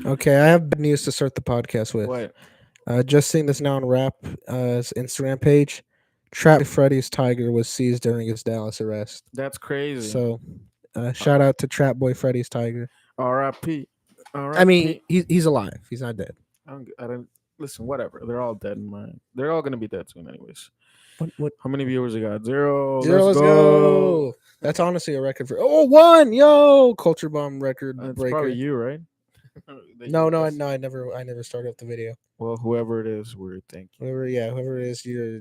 Okay, I have bad news to start the podcast with. What? Just seeing this now on Rap's Instagram page. Trap Freddy's Tiger was seized during his Dallas arrest. That's crazy. So, Uh, shout out to Trap Boy Freddy's Tiger. R.I.P. I mean, R.I.P. he's alive. He's not dead. I don't listen. Whatever. They're all dead in mine. They're all gonna be dead soon, anyways. What? How many viewers we got? Zero. Zero. Let's Let's go. go. That's honestly a record for. Oh, one. Yo, Culture Bomb record It's probably breaker. you, right? No, no, no. I never started up the video. Well, whoever it is, we're thank you. Whoever it is, you're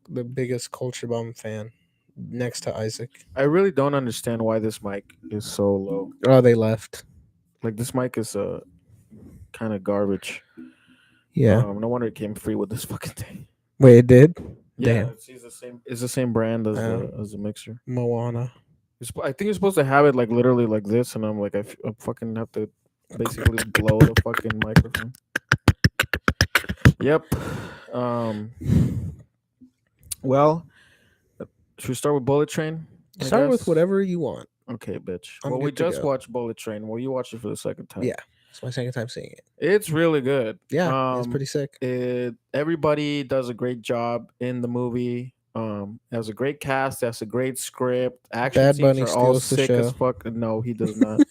the biggest Culture Bomb fan, next to Isaac. I really don't understand why this mic is so low. Oh, they left. Like this mic is kind of garbage. Yeah. No wonder it came free with this fucking thing. Wait, it did. Yeah, Damn. it's the same. It's the same brand as Oh. the mixer. Moana. I think you're supposed to have it like literally like this, and I'm like, I fucking have to basically blow the fucking microphone. Yep. Um. Well, should we start with Bullet Train? I Start with guess? whatever you want. Okay, bitch. I'm Well, we good to just go. watched Bullet Train. Well, you watched it for the second time. Yeah, it's my second time seeing it. It's really good. Yeah, it's pretty sick. Everybody does a great job in the movie. It has a great cast. It has a great script. Action Bad scenes Bunny are all steals the sick as show. fuck. No, he does not.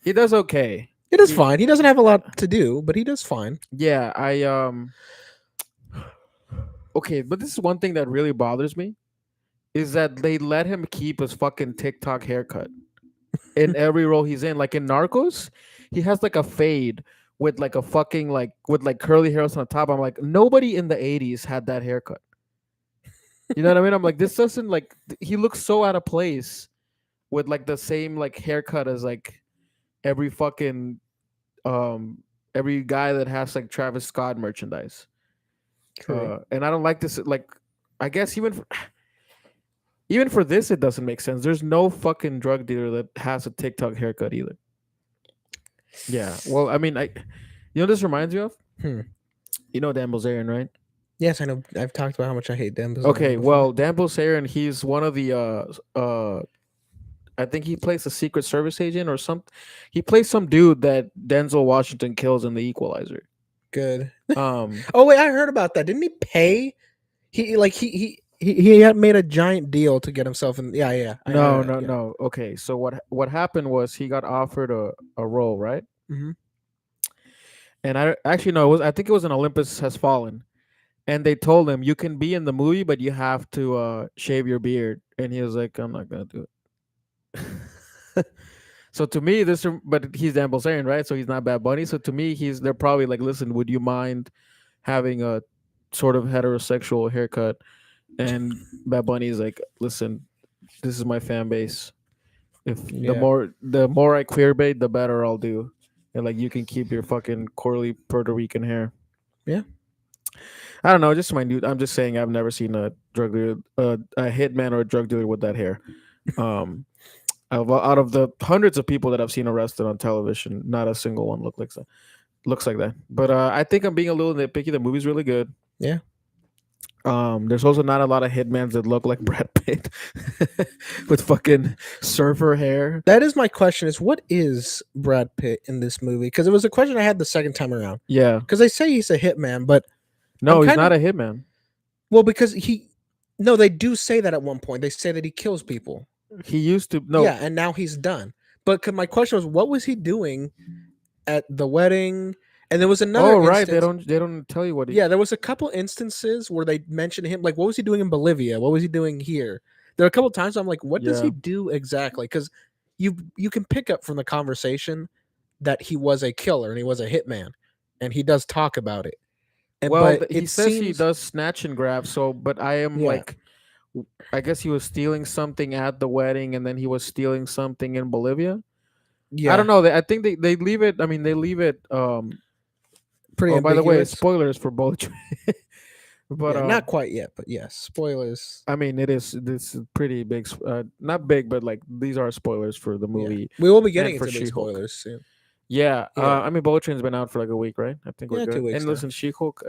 He does okay. It is He- fine. He doesn't have a lot to do, but he does fine. Yeah, Okay, but this is one thing that really bothers me is that they let him keep his fucking TikTok haircut in every role he's in. Like in Narcos, he has like a fade with like a fucking like with like curly hairs on the top. I'm like, nobody in the 80s had that haircut. You know what I mean? I'm like, this doesn't like he looks so out of place with like the same like haircut as like every fucking um every guy that has like Travis Scott merchandise. True. And I don't like this like I guess even for this it doesn't make sense. There's no fucking drug dealer that has a TikTok haircut either. Yeah. Well, I mean, you know what this reminds you of? Hmm. You know Dan Bilzerian, right? Yes, I know. I've talked about how much I hate Dan Bilzerian Okay, before. well, Dan Bilzerian, he's one of the I think he plays a Secret Service agent or some. He plays some dude that Denzel Washington kills in The Equalizer. Good. Um, Oh wait, I heard about that. Didn't he pay? He had made a giant deal to get himself in. Yeah, yeah. I no, heard no, that, yeah. no. Okay, so what happened was he got offered a role, right? Mhm. And I actually no, I think it was an Olympus Has Fallen, and they told him you can be in the movie, but you have to shave your beard, and he was like, I'm not gonna do it. So to me, but he's Dan Bilzerian, right? So he's not Bad Bunny. So to me, they're probably like, listen, would you mind having a sort of heterosexual haircut? And Bad Bunny's like, listen, this is my fan base. If Yeah. the more I queer bait, the better I'll do. And like, you can keep your fucking curly Puerto Rican hair. Yeah. I don't know, just my dude. I'm just saying, I've never seen a drug dealer, a hitman or a drug dealer with that hair. Um, out of the hundreds of people that I've seen arrested on television, not a single one looks like that. But I think I'm being a little nitpicky. The movie's really good. Yeah. There's also not a lot of hitmans that look like Brad Pitt with fucking surfer hair. That is my question: is what is Brad Pitt in this movie? Because it was a question I had the second time around. Yeah, Because they say he's a hitman, but no, I'm he's kind not of- a hitman. well, because no, they do say that at one point. They say that he kills people. He used to no. Yeah, and now he's done. But my question was, what was he doing at the wedding? And there was another. Oh right, instance- they don't tell you what he. Yeah, there was a couple instances where they mentioned him. Like, what was he doing in Bolivia? What was he doing here? There are a couple times I'm like, what does he Yeah. do exactly? Because you can pick up from the conversation that he was a killer and he was a hitman, and he does talk about it. And Well, but he it says he seems does snatch and grab. So, but I am Yeah. like, I guess he was stealing something at the wedding, and then he was stealing something in Bolivia. yeah, I don't know. I think they leave it. I mean, they leave it. pretty Oh, by the way, ambiguous. spoilers for Bullet Train. But Yeah, not quite yet, but yes, spoilers. I mean, this is pretty big. Not big, but like these are spoilers for the Yeah. movie. We will be getting for into big She-Hulk. spoilers soon. Yeah, Yeah. I mean, Bullet Train's been out for like a week, right? I think we're Yeah, good. 2 weeks And now. listen, She-Hulk,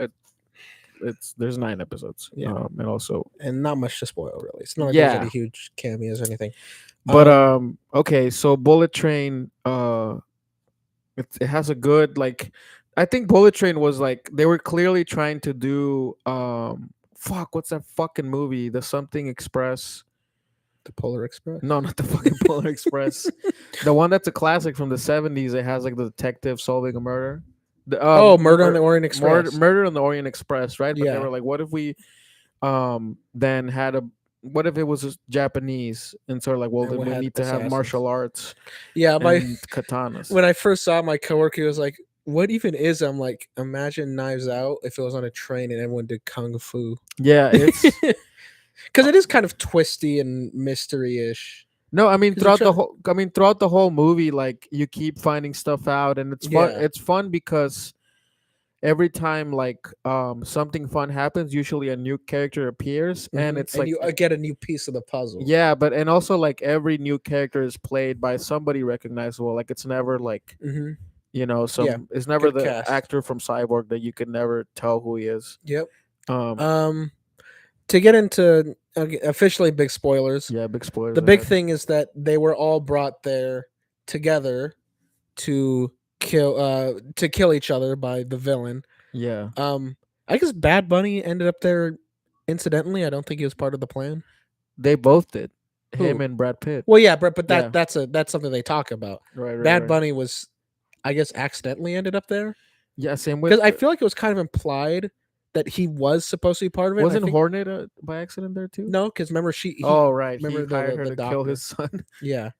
there's 9 episodes. Yeah. And also, And not much to spoil, really. It's not like Yeah. there's any huge cameos or anything. but okay, so Bullet Train, it has a good like. I think Bullet Train was like they were clearly trying to do fuck, what's that fucking movie? The Something Express. The Polar Express. No, not the fucking Polar Express. The one that's a classic from the 70s. It has like the detective solving a murder. The Oh, Murder on the Orient Express. Murder on the Orient Express, right? But they Yeah. were like, what if we then had a what if it was just Japanese and sort of like, well, And then we we had need to have assassins. martial arts Yeah, and katanas. when I first saw my coworker, he was like, "What even is?" I'm like, "Imagine Knives Out if it was on a train and everyone did kung fu." Yeah, it's Because it is kind of twisty and mystery-ish. no, I mean 'Cause you try- throughout the whole movie, like you keep finding stuff out, and it's fun. Yeah. It's fun because every time like something fun happens, usually a new character appears, and Mhm. it's And like you get a new piece of the puzzle. yeah, but and also like every new character is played by somebody recognizable. Like it's never like Hmm. Yeah. it's never Good the cast. actor from Cyborg that you can never tell who he is. Yep. Um, To get into officially big spoilers, yeah, big spoilers. the big ahead. thing is that they were all brought there together to kill each other by the villain. Yeah, I guess Bad Bunny ended up there incidentally. I don't think he was part of the plan. they both did. Him Who? and Brad Pitt. Well, yeah, but Yeah. that's something they talk about. Right, right, Bad right. Bunny was, I guess, accidentally ended up there Yeah, same with. because I feel like it was kind of implied that he was supposed to be part of it. and I Wasn't think, Hornet by accident there too? no, because remember Oh right, he remember hired her the to kill doctor. his son. Yeah,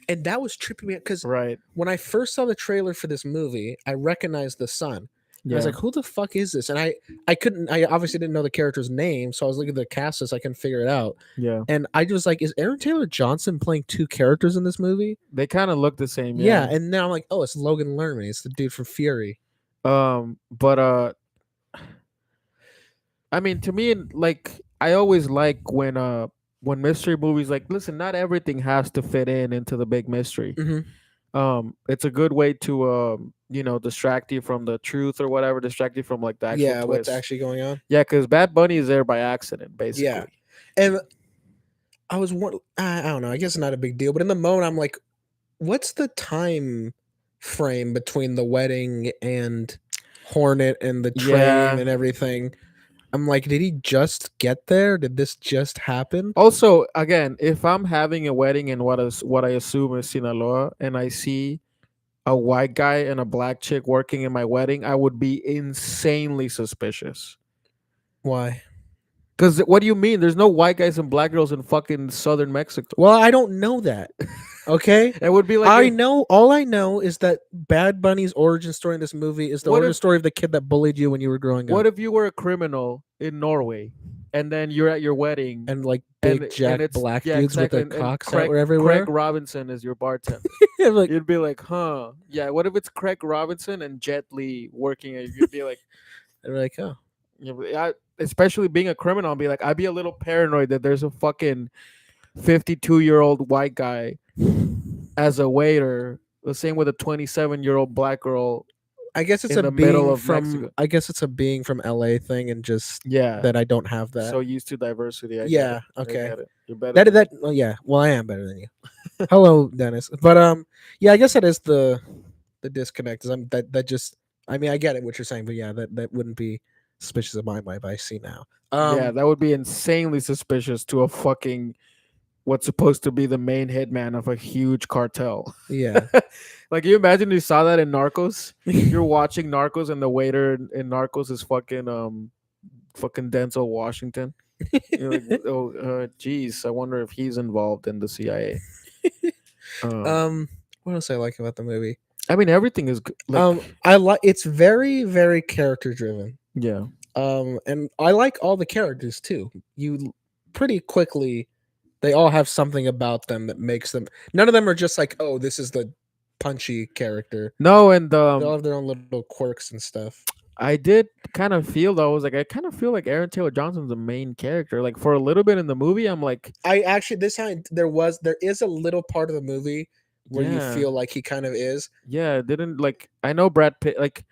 and that was tripping me out because Right. when I first saw the trailer for this movie, I recognized the son. I Yeah. was like, "Who the fuck is this?" And I couldn't. I obviously didn't know the character's name, so I was looking at the cast list. I couldn't figure it out, Yeah. and I was like, "Is Aaron Taylor Johnson playing two characters in this movie?" They kind of look the same. Yeah, Yeah. and now I'm like, "Oh, it's Logan Lerman. It's the dude from Fury." But I mean, to me, like I always like when mystery movies like listen, not everything has to fit into the big mystery. Hmm. It's a good way to distract you from the truth or whatever, distract you from like the actual Yeah, what's twist. actually going on? Yeah, because Bad Bunny is there by accident, basically. Yeah, and I don't know. I guess it's not a big deal, but in the moment, I'm like, "What's the time frame between the wedding and Hornet and the train Yeah. and everything?" I'm like, "Did he just get there? Did this just happen?" Also, again, if I'm having a wedding in what I assume is Sinaloa, and I see a white guy and a black chick working in my wedding, I would be insanely suspicious. Why? Because what do you mean? There's no white guys and black girls in fucking southern Mexico. Well, I don't know that. Okay. It would be like I if- know. All I know is that Bad Bunny's origin story in this movie is the What origin if- story of the kid that bullied you when you were growing What up, if you were a criminal in Norway, and then you're at your wedding, and like big jack it's- black yeah, dudes with their exactly, and cocks Craig, out everywhere. Craig Robinson is your bartender. I'm like, You'd be like, huh? Yeah. What if it's Craig Robinson and Jet Li working? You'd be like, they're like, oh, especially being a criminal, I'd be a little paranoid that there's a fucking 52-year-old white guy as a waiter. The same with a 27-year-old black girl. I guess it's In a the middle being of from. Mexico. I guess it's a being from LA thing, and just Yeah. that I don't have that. So used to diversity. I get Yeah, it. I okay. get it. You're better. That than that oh yeah. Well, I am better than you. Hello, Dennis. But yeah, I guess that is the disconnect. Is that just. I mean, I get it what you're saying, but yeah, that wouldn't be suspicious of my mind. But I see now. yeah, that would be insanely suspicious to a fucking what's supposed to be the main hitman of a huge cartel. Yeah. Like you imagine you saw that in Narcos. You're watching Narcos and the waiter in Narcos is fucking Denzel Washington. You're like, oh, geez, I wonder if he's involved in the CIA. What else I like about the movie? I mean, everything is like, I like it's very very character driven. yeah, And I like all the characters too. You pretty quickly, they all have something about them that makes them. None of them are just like, oh, this is the punchy character. no, and They all have their own little quirks and stuff. I did kind of feel though. I kind of feel like Aaron Taylor Johnson's the main character. Like for a little bit in the movie, I'm like, I actually this time there is a little part of the movie where you yeah. feel like he kind of is. Yeah, it didn't like. I know Brad Pitt. Like,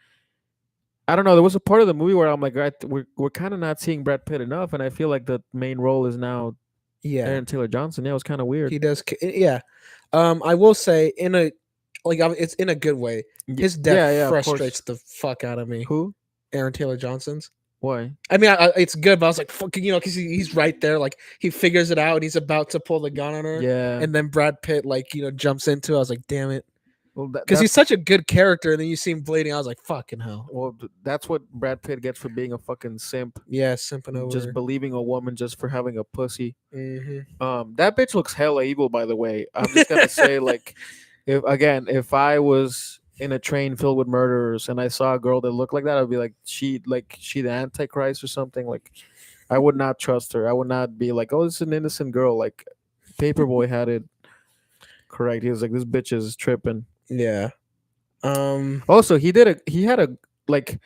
I don't know. There was a part of the movie where I'm like, we're kind of not seeing Brad Pitt enough, and I feel like the main role is now Yeah, Aaron Taylor Johnson. Yeah, it was kind of weird. he does. Yeah, I will say Like it's in a good way. His death Yeah, yeah, of frustrates course. the fuck out of me. Who? Aaron Taylor Johnson's. Why? I mean, it's good, but I was like, fucking, because he's right there. Like, he figures it out and he's about to pull the gun on her. Yeah. And then Brad Pitt, like, jumps into it. I was like, damn it. Well, Because he's such a good character. And then you see him bleeding. I was like, fucking hell. well, that's what Brad Pitt gets for being a fucking simp. Yeah, simping over. Just believing a woman just for having a pussy. Mm-hmm. That bitch looks hella evil, by the way. I'm just gonna say, like, if I was in a train filled with murderers and I saw a girl that looked like that, I'd be like, she the Antichrist or something. Like, I would not trust her. I would not be like, oh, this is an innocent girl. Like, Paperboy had it correct. He was like, this bitch is tripping. Yeah. Also, he had a like.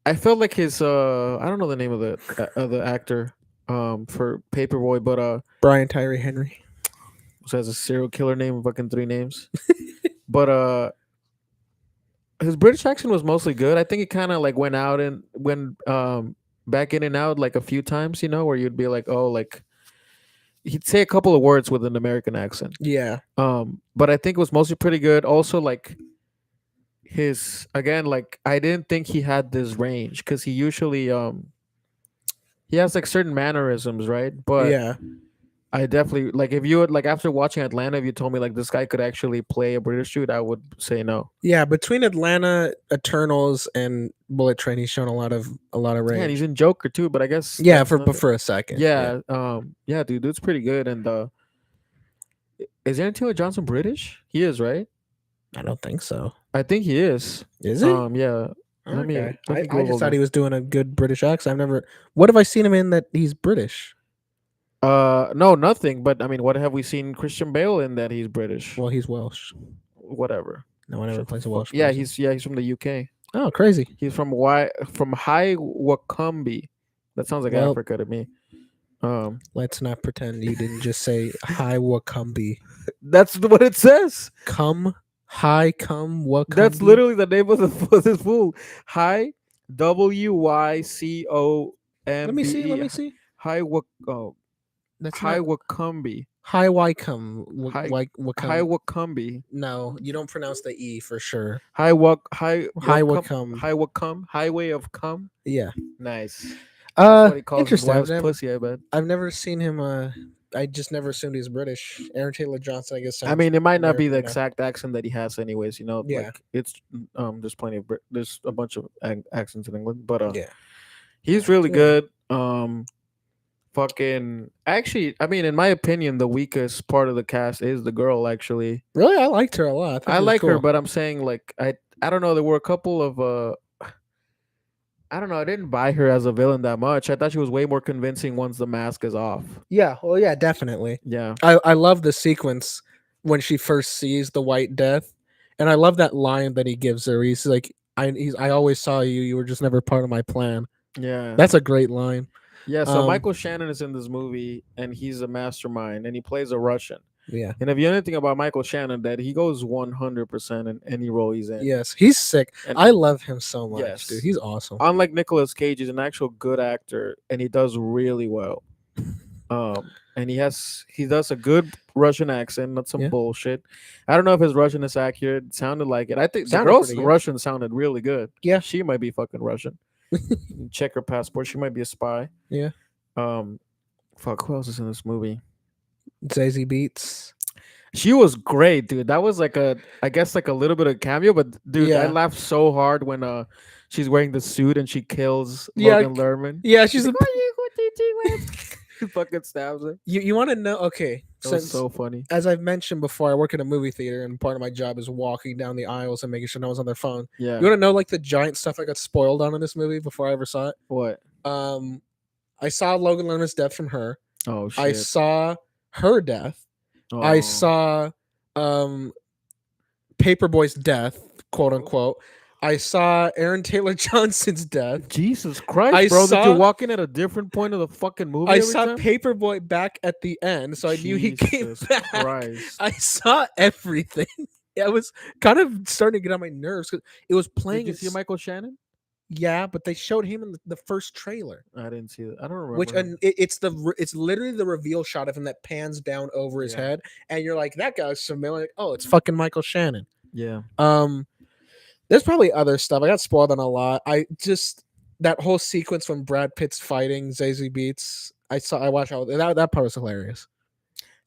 I felt like his I don't know the name of the actor for Paperboy, but Brian Tyree Henry. so has a serial killer name, fucking 3 names. But his British accent was mostly good. I think it kind of like went out and went back in and out like a few times, where you'd be like, oh, like he'd say a couple of words with an American accent. Yeah. But I think it was mostly pretty good. Also, like his again, like I didn't think he had this range because he usually he has like certain mannerisms, right? But yeah. I definitely like if you would like after watching Atlanta, if you told me like this guy could actually play a British dude, I would say no. Yeah, between Atlanta, Eternals, and Bullet Train, he's shown a lot of range. Yeah, and he's in Joker too, but I guess yeah, for a second. Yeah, yeah, dude, dude's pretty good. And is Aaron Taylor Johnson British? He is, right? I don't think so. I think he is. Is he? Yeah. Let me I Google just thought him. he was doing a good British accent. I've never. What have I seen him in that he's British? No, nothing. But I mean, what have we seen Christian Bale in that he's British? Well, he's Welsh. Whatever. No one ever plays a Welsh. Yeah, person. he's from the UK. Oh, crazy. He's from High Wycombe. That sounds like Africa to me. Let's not pretend you didn't just say High Wycombe. That's what it says. Wycombe. That's literally the name of this fool. High Wycombe. Let me see. High Wycombe. That's High not Wycombe. High Wycombe. High Wycombe. No, you don't pronounce the E for sure. High Wycombe. High Wycombe. Highway of Cum. Yeah. Nice. That's what he calls his Interesting. wife's pussy, I bet. I've never seen him. I just never assumed he's British. Aaron Taylor Johnson, I guess. I mean, it might not be the American exact accent that he has, anyways. Yeah. Like it's there's plenty of there's a bunch of accents in England, but yeah, he's really good. Fucking actually, I mean, in my opinion, the weakest part of the cast is the girl. Actually, really, I liked her a lot. I like her, but I'm saying like I don't know. There were a couple of I don't know. I didn't buy her as a villain that much. I thought she was way more convincing once the mask is off. Yeah, well, yeah, definitely. Yeah, I love the sequence when she first sees the White Death, and I love that line that he gives her. He's like, I always saw you. You were just never part of my plan." Yeah, that's a great line. Yeah, so Michael Shannon is in this movie, and he's a mastermind, and he plays a Russian. Yeah. And if you know anything about Michael Shannon, that he goes 100% in any role he's in. Yes, he's sick. And I love him so much, yes, dude. He's awesome. Unlike Nicolas Cage, he's an actual good actor, and he does really well. And he does a good Russian accent, not some bullshit. I don't know if his Russian is accurate. It sounded like it. I think the girl's Russian sounded really good. Yeah. She might be fucking Russian. Check her passport. She might be a spy. Yeah. Fuck, who else is in this movie? Zazie Beetz. She was great, dude. That was like I guess like a little bit of cameo, but dude, I laughed so hard when she's wearing the suit and she kills Logan Lerman. Yeah, she's like, she fucking stabs her. You want to know? Okay, that was so funny. As I've mentioned before, I work in a movie theater, and part of my job is walking down the aisles and making sure no one's on their phone. Yeah. You want to know like the giant stuff I got spoiled on in this movie before I ever saw it? What? I saw Logan Lerman's death from her. Oh shit. I saw her death. Oh. I saw Paperboy's death, quote unquote. I saw Aaron Taylor Johnson's death. Jesus Christ, bro! Did you walk in at a different point of the fucking movie? I saw Paperboy back at the end, so I knew he came back. Christ. I saw everything. I was kind of starting to get on my nerves because it was playing. Did you see Michael Shannon? Yeah, but they showed him in the first trailer. I didn't see that. I don't remember. Which it's literally the reveal shot of him that pans down over his head, and you're like, that guy's familiar. Like, oh, it's fucking Michael Shannon. Yeah. There's probably other stuff. I got spoiled on a lot. I just that whole sequence when Brad Pitt's fighting Zazie Beetz. I watched all that part was hilarious.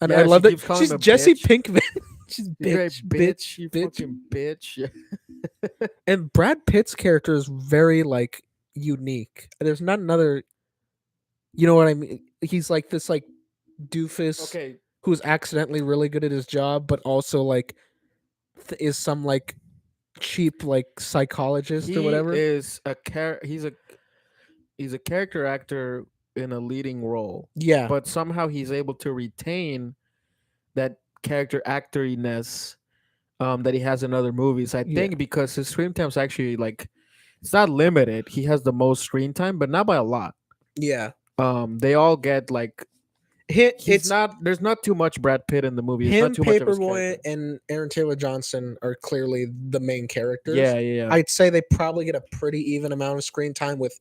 And I Yeah, she loved it. keeps calling She's him a Jesse bitch. Pinkman. She's He's right, bitch, bitch. bitch, You bitch. fucking bitch. Yeah. And Brad Pitt's character is very like unique. There's not another. You know what I mean? He's like this like doofus Okay. who's accidentally really good at his job, but also like is some like cheap like psychologist or He whatever. is a he's a character actor in a leading role, Yeah, but somehow he's able to retain that character actoriness that he has in other movies. I yeah, think because his screen time's actually like it's not limited. He has the most screen time, but not by a lot. yeah. They all get like he's It's not. There's not too much Brad Pitt in the movie. It's not him, too much of his Paperboy, character. and Aaron Taylor Johnson are clearly the main characters. Yeah, yeah, yeah. I'd say they probably get a pretty even amount of screen time with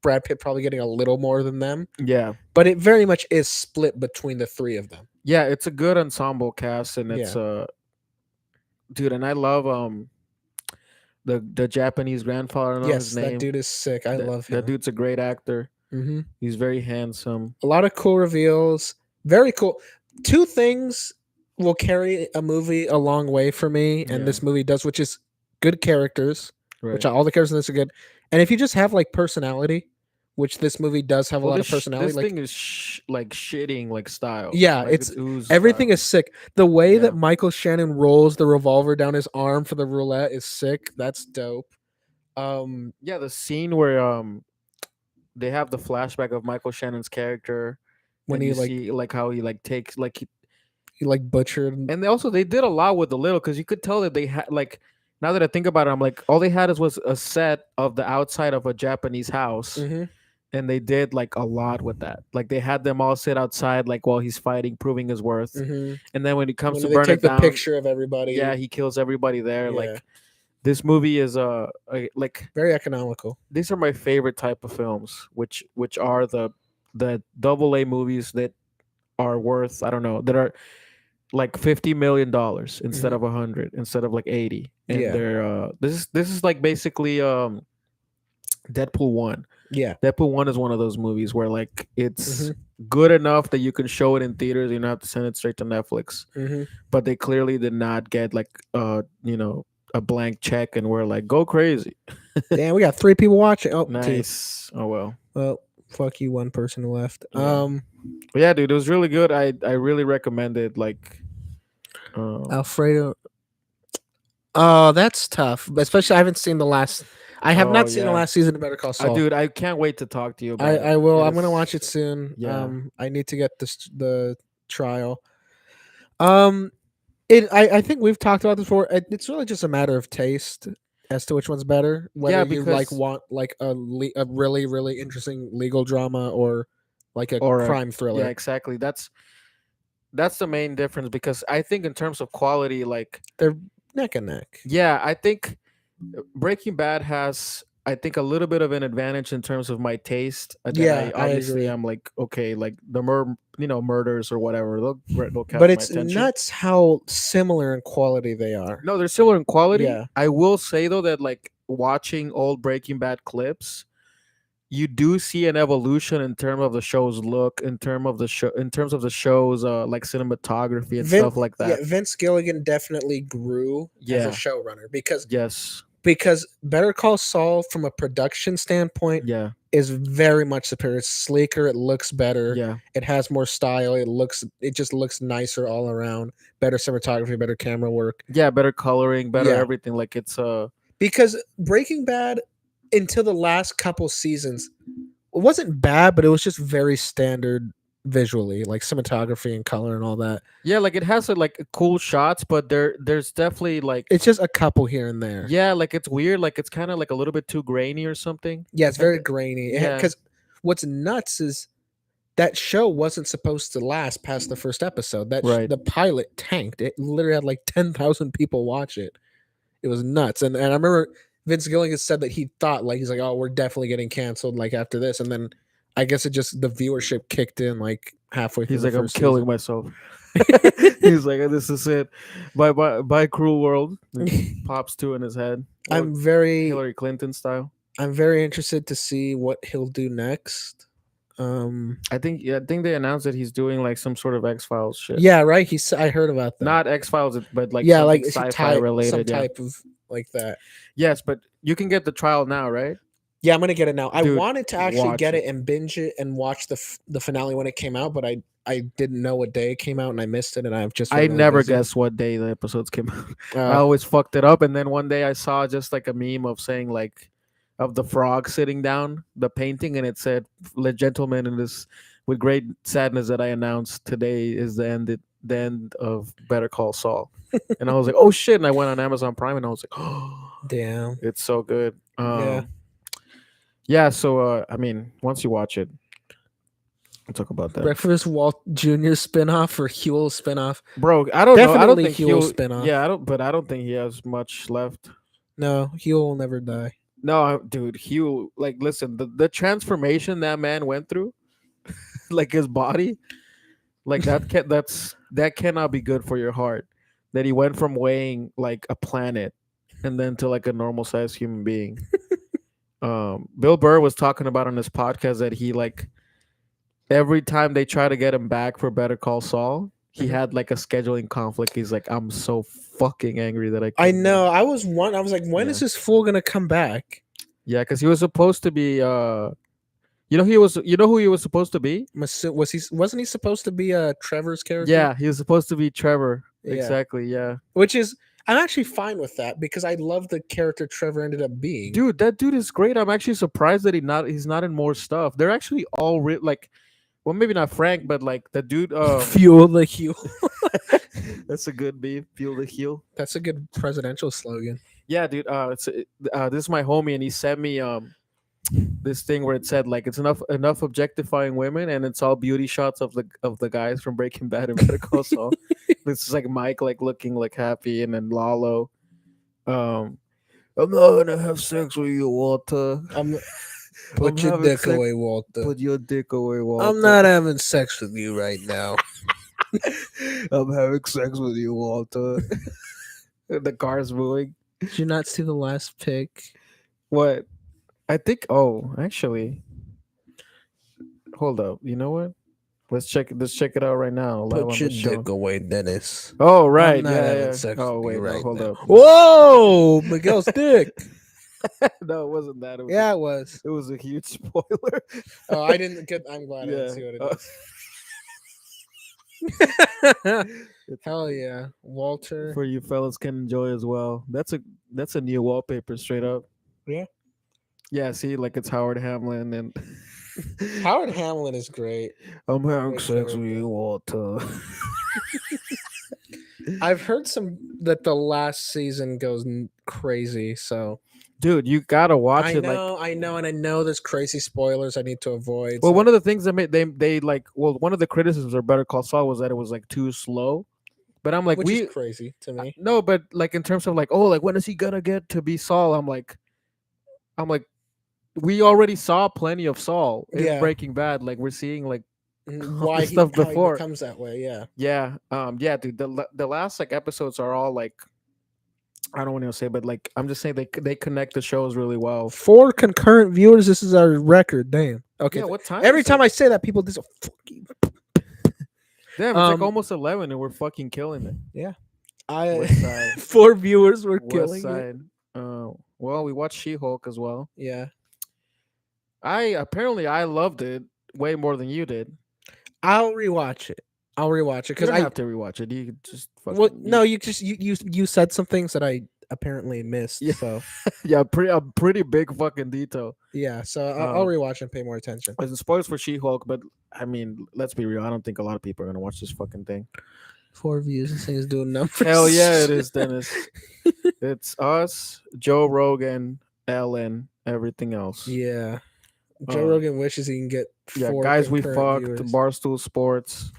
Brad Pitt probably getting a little more than them, Yeah, but it very much is split between the three of them. yeah. It's a good ensemble cast, and it's Yeah. dude, and I love the Japanese grandfather. I don't know his Yes, that name. dude is sick. I love That him. dude's a great actor. Hmm. He's very handsome. A lot of cool reveals. Very cool. Two things will carry a movie a long way for me, and Yeah. this movie does, which is good characters, Right. which all the characters in this are good. And if you just have like personality, which this movie does have a lot of personality, This like thing is like shitting like style. yeah, Like, it's oozed everything style. is sick. The way Yeah. that Michael Shannon rolls the revolver down his arm for the roulette is sick. That's dope. Yeah, the scene where they have the flashback of Michael Shannon's character, when and he you like see like how he like takes like he like butchered. and they did a lot with the little because you could tell that they had like now that I think about it, I'm like all they had was a set of the outside of a Japanese house, Hmm. and they did like a lot with that. Like they had them all sit outside like while he's fighting, proving his worth, Hmm. and then when he comes When to they burn take it the down, picture of everybody, yeah, he kills everybody there. yeah, Like this movie is like very economical. these are my favorite type of films, which are the double A movies that are worth I don't know that are like $50 million instead Mhm. of 100 instead of like 80 and Yeah. they're this is like basically Deadpool 1. Yeah. Deadpool 1 is one of those movies where like it's Mhm. good enough that you can show it in theaters, you don't have to send it straight to Netflix, Hmm. but they clearly did not get like a blank check and we're like go crazy. Damn, we got 3 people watching. Oh, 2. Nice. Oh well. Well, fuck you, one person left. Yeah. But yeah, dude, it was really good. I really recommend it. Like, Alfredo. Oh, that's tough. Especially, I haven't seen the last. I have Oh, not seen the yeah. last season of Better Call Saul. dude, I can't wait to talk to you about it. I will. It I'm gonna is- watch it soon. Yeah. I need to get the trial. I think we've talked about this before. It's really just a matter of taste as to which one's better. Whether Yeah, you like because- want like a really really interesting legal drama or like a Or crime thriller. Yeah, exactly. That's the main difference because I think in terms of quality, like, They're neck and neck. yeah, I think Breaking Bad has, I think, a little bit of an advantage in terms of my taste. That Yeah, I obviously agree. I'm like, okay, like the murders or whatever, they'll catch But my it's attention. nuts how similar in quality they are. No, they're similar in quality. Yeah. I will say though that like watching old Breaking Bad clips, you do see an evolution in terms of the show's look, in terms of the show's like cinematography and stuff like that. Yeah, Vince Gilligan definitely grew as Yeah. a showrunner Yes. because Better Call Saul from a production standpoint Yeah. is very much superior. It's sleeker, it looks better. Yeah. It has more style. It just looks nicer all around. Better cinematography, better camera work. Yeah. Better coloring, better Yeah. everything. Like it's Because Breaking Bad, until the last couple seasons, it wasn't bad, but it was just very standard visually, like cinematography and color and all that. yeah, like it has like cool shots, but there's definitely like It's just a couple here and there. yeah, like it's weird, like it's kind of like a little bit too grainy or something. Yeah, it's Like very the- grainy. yeah. Because what's nuts is that show wasn't supposed to last past the first episode. Right. The pilot tanked. It literally had like 10,000 people watch it. It was nuts. And I remember Vince Gilligan said that he thought like he's like, oh, we're definitely getting canceled like after this. And then I guess it just the viewership kicked in like halfway through. He's the like, I'm first killing season. myself. He's like, "This is it. Bye, cruel world." And pops two in his head. Well, I'm very Hillary Clinton style. I'm very interested to see what he'll do next. Um, I think they announced that he's doing like some sort of X Files shit. yeah, right. I heard about that. Not X Files, but like yeah, something like sci-fi related. some Yeah. type of like that. Yes, but you can get the trial now, right? Yeah, I'm gonna get it now. I Dude, wanted to actually watch get it. it and binge it and watch the finale when it came out, but I didn't know what day it came out and I missed it, and I've just been I really never busy. guessed what day the episodes came out. I Uh, always fucked it up, and then one day I saw just like a meme of saying like of the frog sitting down, the painting, and it said, "Gentlemen, in this with great sadness that I announce today is the end of Better Call Saul," and I was like, "Oh shit!" And I went on Amazon Prime, and I was like, "Oh, damn. it's so good." Yeah. Yeah. So I mean, once you watch it, we'll talk about that. Breakfast Walt Jr. spinoff or Huel spinoff? Bro, I don't know. I don't Definitely think Huel he'll. spinoff. Yeah, I don't. But I don't think he has much left. No, Huel will never die. No, dude, Hugh, like, listen, the transformation that man went through, like his body, like that cannot be good for your heart. That he went from weighing like a planet, and then to like a normal sized human being. Bill Burr was talking about on his podcast that he like every time they try to get him back for Better Call Saul, he Mhm. had like a scheduling conflict. He's like, I'm so fucking angry that I. I couldn't." know. I was like, when is Yeah. this fool gonna come back? Yeah, because he was supposed to be. You know he was. You know who he was supposed to be? Was he? Wasn't he supposed to be Trevor's character? Yeah, he was supposed to be Trevor. Yeah. Exactly. Yeah. Which is, I'm actually fine with that because I love the character Trevor ended up being. Dude, that dude is great. I'm actually surprised that he's not in more stuff. They're actually all like, well, maybe not Frank, but like the dude. Fuel the Huel. That's a good beef. Feel the heel. That's a good presidential slogan. Yeah, dude. This is my homie, and he sent me this thing where it said like it's enough objectifying women, and it's all beauty shots of the guys from Breaking Bad and Better Call Saul. This is like Mike like looking like happy, and then Lalo. I'm not gonna have sex with you, Walter. Put your dick away, Walter. Put your dick away, Walter. I'm not having sex with you right now. I'm having sex with you, Walter. The car's moving. Did you not see the last pic? What? I think. Oh, actually, hold up. You know what? Let's check it out right now. live on Put your the show. dick away, Dennis. Oh right, I'm not yeah, having yeah. sex Oh with wait, you no, right hold now. up. Whoa, Miguel's dick. No, it wasn't that. It was Yeah, it was. it was a huge spoiler. Oh, I didn't get. I'm glad I didn't see what it is. Hell yeah, Walter. For you fellas can enjoy as well. That's a new wallpaper, straight up. Yeah. Yeah, see, like it's Howard Hamlin and Howard Hamlin is great. I'm having Makes sex with everything. you, Walter. I've heard that the last season goes crazy. So Dude, you gotta watch I it. know, Like, and I know there's crazy spoilers I need to avoid. well, so- one of the things that made they like, well, one of the criticisms of Better Call Saul was that it was like too slow. But I'm like, which is crazy to me. no, but like in terms of like, oh, like when is he gonna get to be Saul? I'm like, we already saw plenty of Saul in Yeah. Breaking Bad. Like we're seeing like Why stuff how before. he becomes that way? Yeah. yeah, dude. The last like episodes are all like, I don't want to say, but like I'm just saying they connect the shows really well. 4 concurrent viewers. This is our record. Damn. Okay. Yeah, what time? Every is time it? I say that, people just fucking. Damn, it's like Um, almost 11, and we're fucking killing it. West Side. 4 viewers were West killing it. Side. Well, we watched She-Hulk as well. Yeah. I loved it way more than you did. I'll rewatch it. You Because don't I have to rewatch it. You could just fucking, well, no, you said some things that I apparently missed. Yeah. So yeah, a pretty big fucking detail. yeah, so I'll Um, rewatch and pay more attention. As the spoilers for She-Hulk, but I mean, let's be real. I don't think a lot of people are gonna watch this fucking thing. 4 views. This thing is doing numbers. Hell yeah, it is, Dennis. It's us, Joe Rogan, Ellen, everything else. Yeah. Joe Uh, Rogan wishes he can get. Yeah, 4 guys, we concurrent fucked. viewers. Barstool Sports.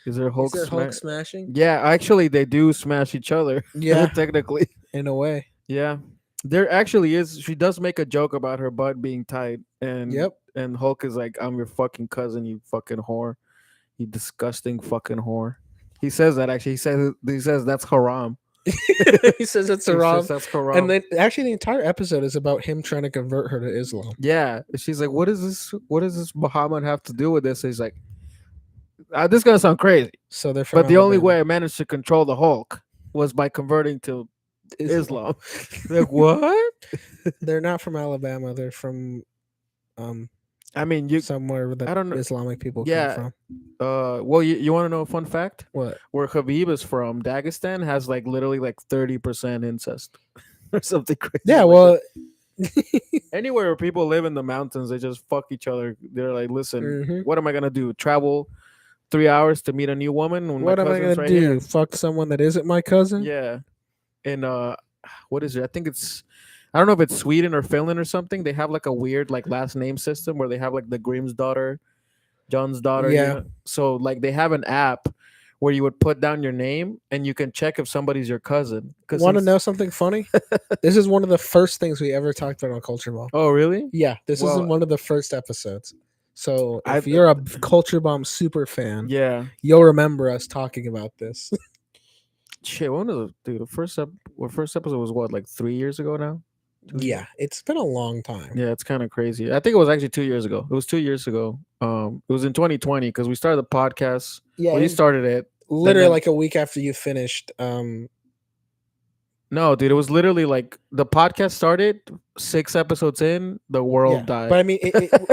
Is there Hulk? Is there Hulk smashing? Yeah, actually, they do smash each other. Yeah, technically. in a way. Yeah, there actually is. She does make a joke about her butt being tight, and Yep. and Hulk is like, "I'm your fucking cousin, you fucking whore, you disgusting fucking whore." He says that actually. He says that's haram. He says it's He says haram, that's haram. and then actually the entire episode is about him trying to convert her to Islam. Yeah, she's like, "What is this? What does this Muhammad have to do with this?" He's like, "This is gonna sound crazy, So they're from but the only Alabama. way I managed to control the Hulk was by converting to Islam." Like what? They're not from Alabama. They're from um I mean, you. somewhere that I don't know. Islamic people come Yeah. from. Well, you want to know a fun fact? What? Where Habib is from, Dagestan has like literally like 30% incest or something crazy. Yeah, like well, anywhere where people live in the mountains, they just fuck each other. They're like, listen, Mhm. what am I gonna do? Travel 3 hours to meet a new woman when What my am I cousin's gonna right do? here? Fuck someone that isn't my cousin? Yeah, and what is it? I think it's. I don't know if it's Sweden or Finland or something. They have like a weird like last name system where they have like the Grimm's daughter, John's daughter. Yeah. So like they have an app where you would put down your name and you can check if somebody's your cousin. Want to know something funny? This is one of the first things we ever talked about on Culture Bomb. Oh really? Yeah, this is Well, in one of the first episodes. So I- if you're a Culture Bomb super fan, Yeah. you'll remember us talking about this. Shit. When was it, dude? Our first episode was what, like 3 years ago now? 2 years? Yeah, it's been a long time. Yeah, it's kind of crazy. I think it was actually 2 years ago. It was 2 years ago. It was in 2020 because we started the podcast. Yeah, Well, you and started it. literally then- like a week after you finished. No, dude, it was literally like the podcast started 6 episodes in, the world Yeah, died. but I mean,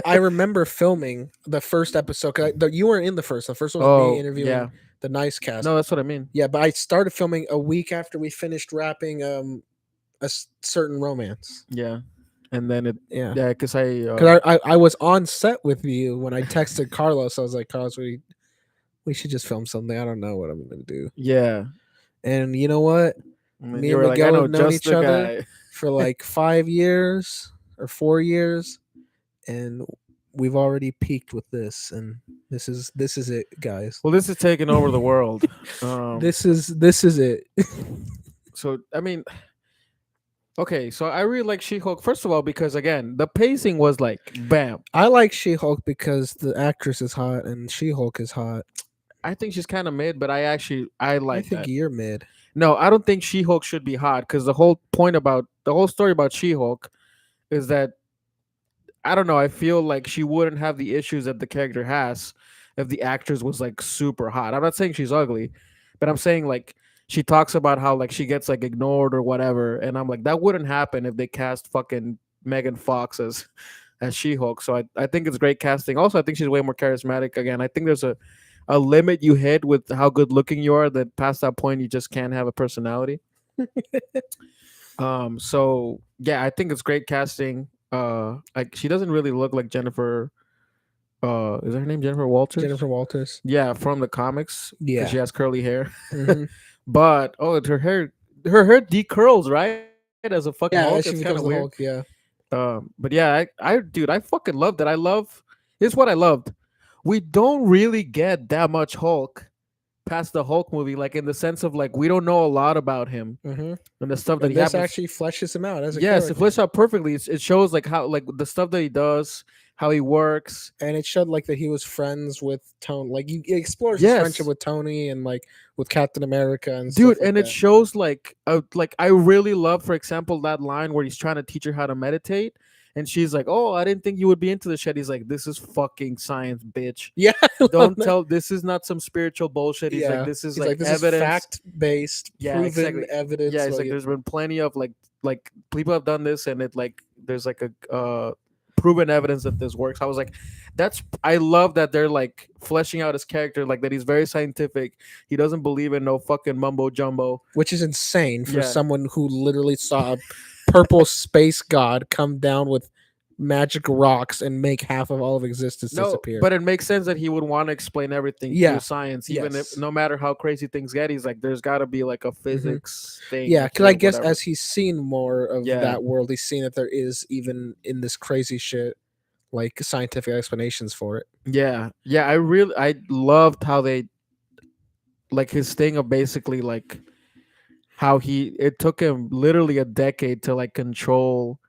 I remember filming the first episode because you weren't in the first. The first one was me interviewing yeah. the Nice Cast. No, that's what I mean. Yeah, but I started filming a week after we finished wrapping certain romance. Yeah, and then Yeah, yeah, because because I was on set with you when I texted Carlos. I was like, Carlos, we should just film something. I don't know what I'm gonna do. yeah. And you know what? And then Me you and were like, Miguel I know have known just each the other guy. for like 5 years or 4 years, and we've already peaked with this. And this is it, guys. Well, this is taking over the world. This is it. So I mean, okay, so I really like She-Hulk. First of all, because again, the pacing was like, bam. I like She-Hulk because the actress is hot and She-Hulk is hot. I think she's kind of mid, but I like I think that. you're mid. No, I don't think She-Hulk should be hot because the whole story about She-Hulk is that I don't know. I feel like she wouldn't have the issues that the character has if the actress was like super hot. I'm not saying she's ugly, but I'm saying like she talks about how like she gets like ignored or whatever, and I'm like that wouldn't happen if they cast fucking Megan Fox as She-Hulk. So I think it's great casting. Also, I think she's way more charismatic. Again, I think there's a limit you hit with how good looking you are, that past that point you just can't have a personality. So yeah, I think it's great casting. Like she doesn't really look like Jennifer. Is her name Jennifer Walters? Jennifer Walters. Yeah, from the comics. 'Cause Yeah. she has curly hair. Mhm. But her hair decurls, right? As a fucking Yeah, Hulk. as she It's kind becomes of the weird. Hulk. Yeah. But yeah, dude, I fucking loved it. Here's what I loved. We don't really get that much Hulk past the Hulk movie, like in the sense of like we don't know a lot about him Mm-hmm. and the stuff that And he this happens. actually fleshes him out as a Yes, it character. fleshed out perfectly. It shows like how like the stuff that he does, how he works. And it showed like that he was friends with Tony. Like he explores Yes. his friendship with Tony and like with Captain America and Dude, stuff like and it that. shows like I really love, for example, that line where he's trying to teach her how to meditate. And she's like, "Oh, I didn't think you would be into this shit." He's like, "This is fucking science, bitch. Yeah. Don't tell. This is not some spiritual bullshit." He's Yeah. like, "This is He's like this evidence." is fact based, Yeah, proven exactly. evidence. Yeah, it's like it- there's been plenty of like people have done this, and it like there's like a proven evidence that this works. I was like, I love that they're like fleshing out his character, like that he's very scientific. He doesn't believe in no fucking mumbo jumbo. which is insane for Yeah. someone who literally saw a purple space god come down with magic rocks and make half of all of existence No, disappear. but it makes sense that he would want to explain everything Yeah. through science, even Yes. if no matter how crazy things get, he's like, there's got to be like a physics thing. yeah, because to I guess whatever. as he's seen more of Yeah. that world, he's seen that there is even in this crazy shit like scientific explanations for it. Yeah, I loved how they like his thing of basically like how it took him literally a decade to like control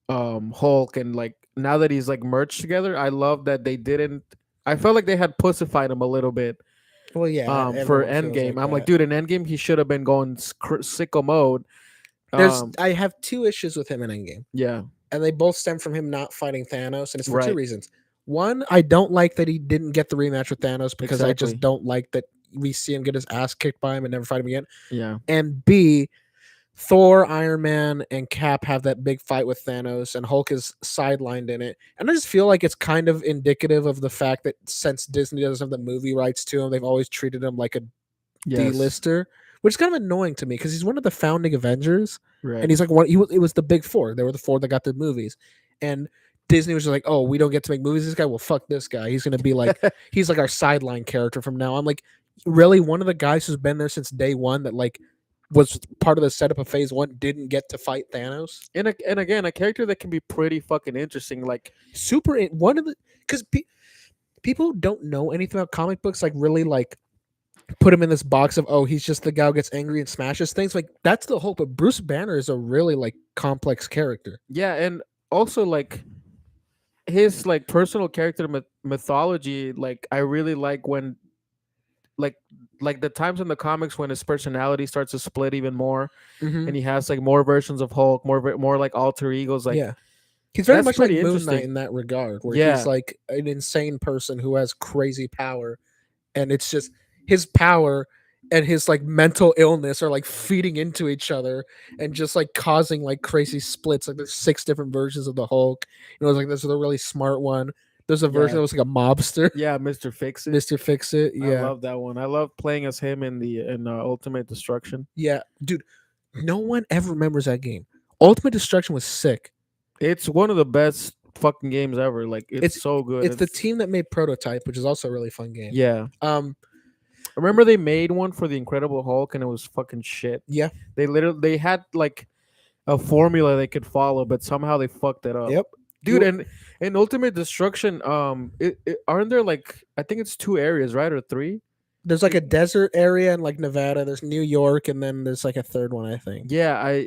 Hulk, and like now that he's like merged together, I love that they didn't. I felt like they had pussified him a little bit Well, yeah, For everyone feels Endgame. like I'm like, that. dude, in Endgame he should have been going sicko mode. There's Um, I have two issues with him in Endgame, yeah, and they both stem from him not fighting Thanos, and it's for two right, reasons. One, I don't like that he didn't get the rematch with Thanos because I just exactly. don't like that we see him get his ass kicked by him and never fight him again. Yeah, And B, Thor, Iron Man, and Cap have that big fight with Thanos, and Hulk is sidelined in it. And I just feel like it's kind of indicative of the fact that since Disney doesn't have the movie rights to him, they've always treated him like a yes, D-lister, which is kind of annoying to me because he's one of the founding Avengers, and right. he's like one. It was the big four. They were the four that got the movies, and Disney was just like, "Oh, we don't get to make movies. This guy, well, fuck this guy. He's gonna be like, he's like our sideline character from now." I'm like, really, one of the guys who's been there since day one that like was part of the setup of Phase One didn't get to fight Thanos. And again, a character that can be pretty fucking interesting. Like, One of the because people who don't know anything about comic books like really like put him in this box of, oh, he's just the guy who gets angry and smashes things. Like that's the hope. But Bruce Banner is a really like complex character. yeah, and also like his like personal character mythology. Like, I really like when like like the times in the comics when his personality starts to split even more, Mm-hmm. and he has like more versions of Hulk, more like alter egos. Like, Yeah, he's very that's much like pretty Moon Knight interesting. in that regard, where he's Yeah, like an insane person who has crazy power, and it's just his power and his like mental illness are like feeding into each other and just like causing like crazy splits. Like there's six different versions of the Hulk. You know, it's like there's a really smart one. There's a version yeah, that was like a mobster, yeah. Mr. Fix It. Mister Fix It. I Yeah, love that one. I love playing as him in Ultimate Destruction. yeah, dude. No one ever remembers that game. Ultimate Destruction was sick. It's one of the best fucking games ever. Like, it's It's so good. it's the It's team that made Prototype, which is also a really fun game. yeah. Um, I remember they made one for the Incredible Hulk and it was fucking shit. yeah, They had like a formula they could follow, but somehow they fucked it up. yep. Dude, and in Ultimate Destruction, aren't there like, I think it's two areas, right? Or three? There's like a desert area in like Nevada. There's New York, and then there's like a third one, I think. Yeah,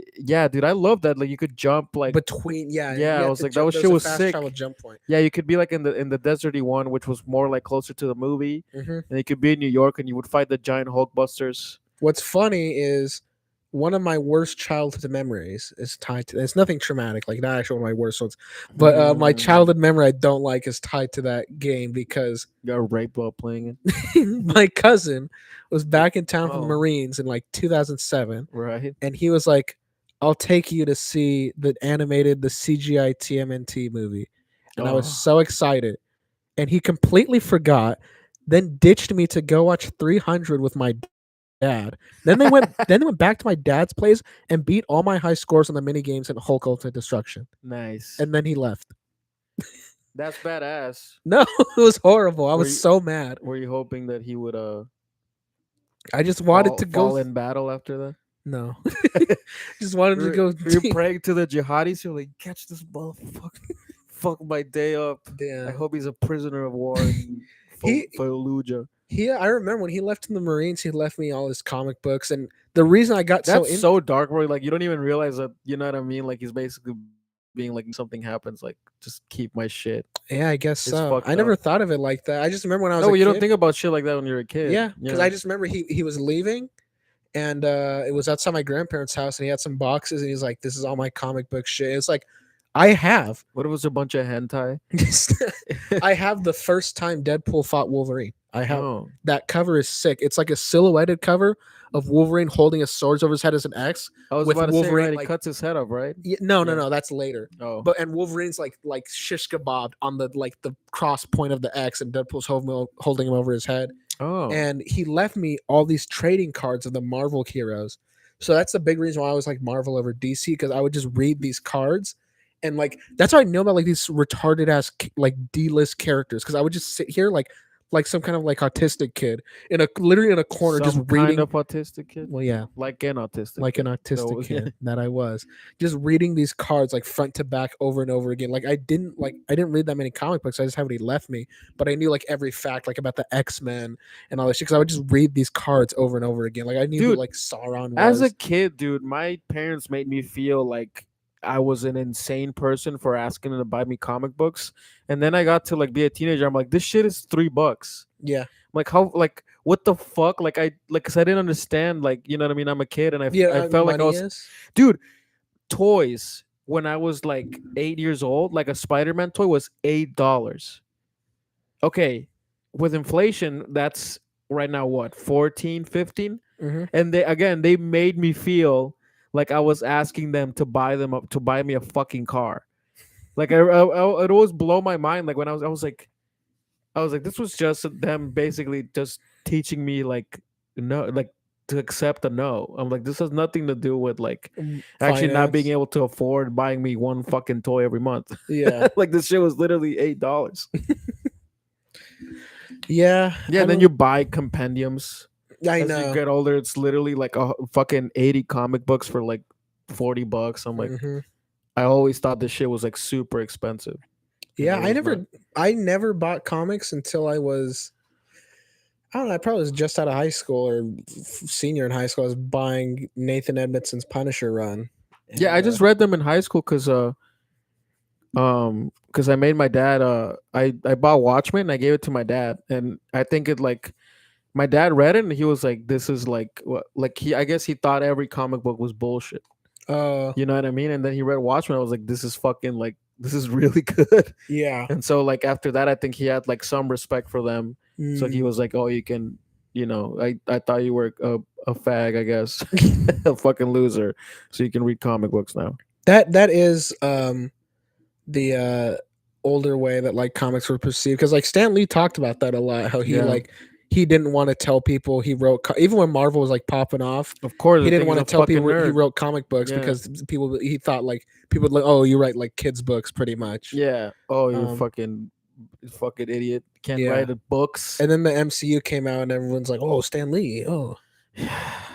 dude, I love that. Like, you could jump like, Between, yeah, yeah, you I had was to like, that jump. was There's shit a was fast sick. travel jump point. Yeah, you could be like in the deserty one, which was more like closer to the movie, Hmm. and you could be in New York and you would fight the giant Hulk busters. What's funny is one of my worst childhood memories is tied to. It's nothing traumatic, like not actually one of my worst ones, but my Mm, childhood memory I don't like is tied to that game because got raped while playing my cousin was back in town from the Oh. Marines in like 2007, it, right? and he was like, "I'll take you to see the CGI TMNT movie," and I was Oh, so excited, and he completely forgot, then ditched me to go watch 300 with my dad. Then they went then they went back to my dad's place and beat all my high scores on the mini games in Hulk Ultimate Destruction, nice. and then he left. That's badass. No, it was horrible. I Were was you so mad. were you hoping that he would I just wanted to go. fall in battle after that? No, just wanted to go. Were you praying to the jihadis? You're like, catch this motherfucker, fuck my day up. I Yeah, hope he's a prisoner of war in he Fallujah. I remember when he left in the Marines, he left me all his comic books, and the reason I got That's so in. so dark, bro. Like, you don't even realize that. You know what I mean? Like, he's basically being like, something happens, like, just keep my shit. Yeah, I guess It's so. fucked I never up. thought of it like that. I just remember when I was No, a you don't kid. think about shit like that when you're a kid. Yeah, because I just remember he was leaving, and it was outside my grandparents' house, and he had some boxes, and he's like, "This is all my comic book shit." It's like I have, What if it was a bunch of hentai? I have the first time Deadpool fought Wolverine. I have Oh, that cover is sick. It's like a silhouetted cover of Wolverine holding his swords over his head as an X. I was With about to say, Wolverine, right? He like- cuts his head off, right? No, Yeah. that's later. Oh, But and Wolverine's like shish kebabbed on the like the cross point of the X, and Deadpool's holding him over his head. oh, And he left me all these trading cards of the Marvel heroes. So that's the big reason why I was like Marvel over DC, because I would just read these cards, and like that's how I know about like these retarded ass like D-list characters, because I would just sit here like some kind of like autistic kid literally in a corner some just kind reading. of autistic kid, Well, yeah, like an autistic, like an kid. autistic So, kid that I was, just reading these cards like front to back over and over again. Like I didn't read that many comic books. I just have what he left me, but I knew like every fact like about the X-Men and all this shit, because I would just read these cards over and over again. Like I knew who Dude, like Sauron was. As a kid, dude, my parents made me feel like I was an insane person for asking them to buy me comic books, and then I got to like be a teenager. I'm like, this shit is $3. Yeah, Like, how, like, what the fuck? Like I like, cause I didn't understand. Like, you know what I mean? I'm a kid, and Yeah, I felt like I money was, is. dude. Toys when I was like 8 years old, like a Spider-Man toy was $8. Okay, with inflation, that's right now what, 14, 15? Hmm. And they made me feel like I was asking them to buy them up to buy me a fucking car. Like it always blow my mind. Like when I was like, this was just them basically just teaching me like no, like to accept a no. I'm like, this has nothing to do with like actually not being Finance. able to afford buying me one fucking toy every month. Yeah. Like this shit was literally $8. Yeah. Yeah, I and then don't. you buy compendiums I as you know. get older. It's literally like a fucking 80 comic books for like $40. I'm like, Hmm. I always thought this shit was like super expensive, and Yeah. it was not. I never bought comics until I was. I don't know. I probably was just out of high school or senior in high school. I was buying Nathan Edmondson's Punisher run, Yeah, I and just read them in high school because I made my dad I bought Watchmen. I gave it to my dad, and I think it like my dad read it and he was like, this is like what, like he, I guess he thought every comic book was bullshit, uh, you know what I mean? And then he read Watchmen. I was like, this is fucking like, this is really good. yeah. And so like after that, I think he had like some respect for them. So he Mm. was like, oh, you can, you know, I thought you were a fag, I guess. A fucking loser, so you can read comic books now. That is the older way that like comics were perceived, because like Stan Lee talked about that a lot, how he Yeah, like he didn't want to tell people he wrote even when Marvel was like popping off, of course, he I didn't think he's want to a tell fucking people he nerd. wrote comic books Yeah. because people he thought like people would like, oh, you write like kids books pretty much. Yeah. Oh, you um fucking idiot. Can't yeah, write books. and then the MCU came out and everyone's like, oh, Stan Lee, oh,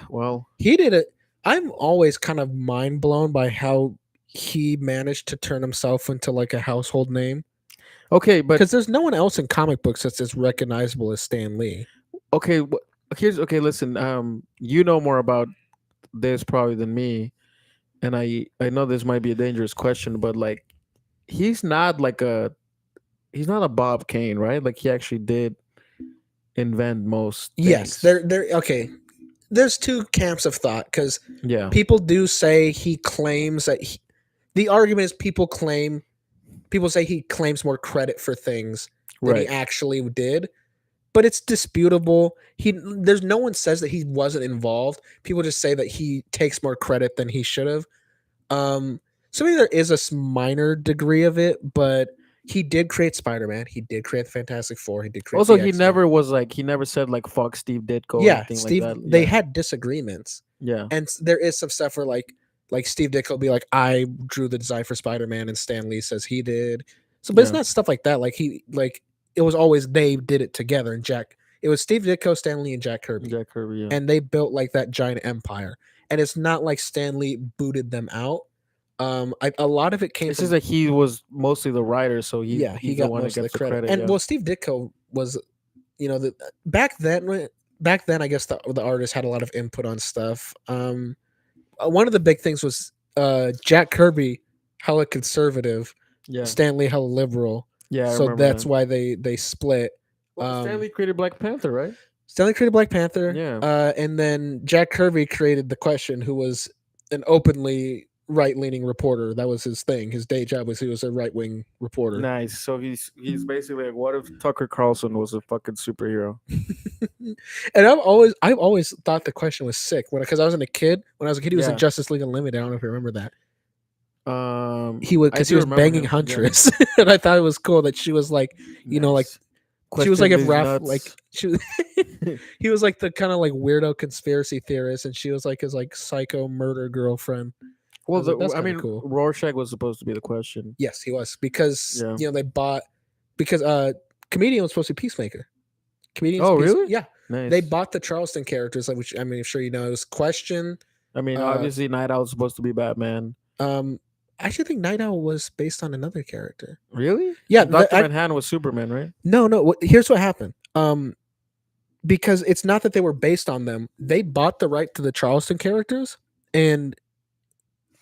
Well, he did it. I'm always kind of mind blown by how he managed to turn himself into like a household name, okay, but because there's no one else in comic books that's as recognizable as Stan Lee. okay, here's okay. Listen, you know more about this probably than me, and I know this might be a dangerous question, but like, he's not like a he's not a Bob Kane, right? Like he actually did invent most Yes, things. they're okay. There's two camps of thought, because Yeah. people do say he claims that the argument is people say he claims more credit for things than he Right. actually did, but it's disputable. There's no one says that he wasn't involved. People just say that he takes more credit than he should have. So maybe there is a minor degree of it, but he did create Spider-Man. He did create the Fantastic Four. He did create Also, the he X-Men. never was like he never said like fuck Steve Ditko or Yeah, anything like Steve. that. They Yeah. had disagreements, Yeah. and there is some stuff where like Steve Ditko will be like, I drew the design for Spider-Man, and Stan Lee says he did. So, but it's Yeah. not stuff like that. Like it was always they did it together. And it was Steve Ditko, Stan Lee, and Jack Kirby, Jack Kirby. Yeah. and they built like that giant empire. And it's not like Stan Lee booted them out. A lot of it came It's from just that he was mostly the writer, so yeah, he he's the got one that most of the gets the credit. credit. And Yeah. well, Steve Ditko was, back then I guess the artist had a lot of input on stuff. One of the big things was Jack Kirby, hella conservative, Yeah. Stan Lee hella liberal. Yeah. I So remember that's that. why they split. Well, Stanley created Black Panther, right? Stanley created Black Panther, Yeah. and then Jack Kirby created The Question, who was an openly right-leaning reporter. That was his thing. His day job was he was a right-wing reporter. Nice. So he's basically like, what if Tucker Carlson was a fucking superhero? And I've always thought The Question was sick because I was a kid. When I was a kid, he was in Yeah. Justice League Unlimited. I don't know if you remember that. He I because do he was remember banging him, yeah. Huntress, and I thought it was cool that she was like, like Nice. she was like Question if these Raph nuts. like she he was like the kind of like weirdo conspiracy theorist, and she was like his like psycho murder girlfriend. Well, was like, that's I kinda mean, cool. Rorschach was supposed to be the Question. Yes, he was, because Yeah. they bought because Comedian was supposed to be Peacemaker. Comedian. Oh, really? Yeah, Nice. they bought the Charleston characters, like, which I mean, I'm sure you know, it was Question. I mean, uh, obviously, Night Owl was supposed to be Batman. I actually think Night Owl was based on another character. Really? Yeah, Doctor Manhattan was Superman, right? No. Here's what happened. Because it's not that they were based on them. They bought the right to the Charleston characters, and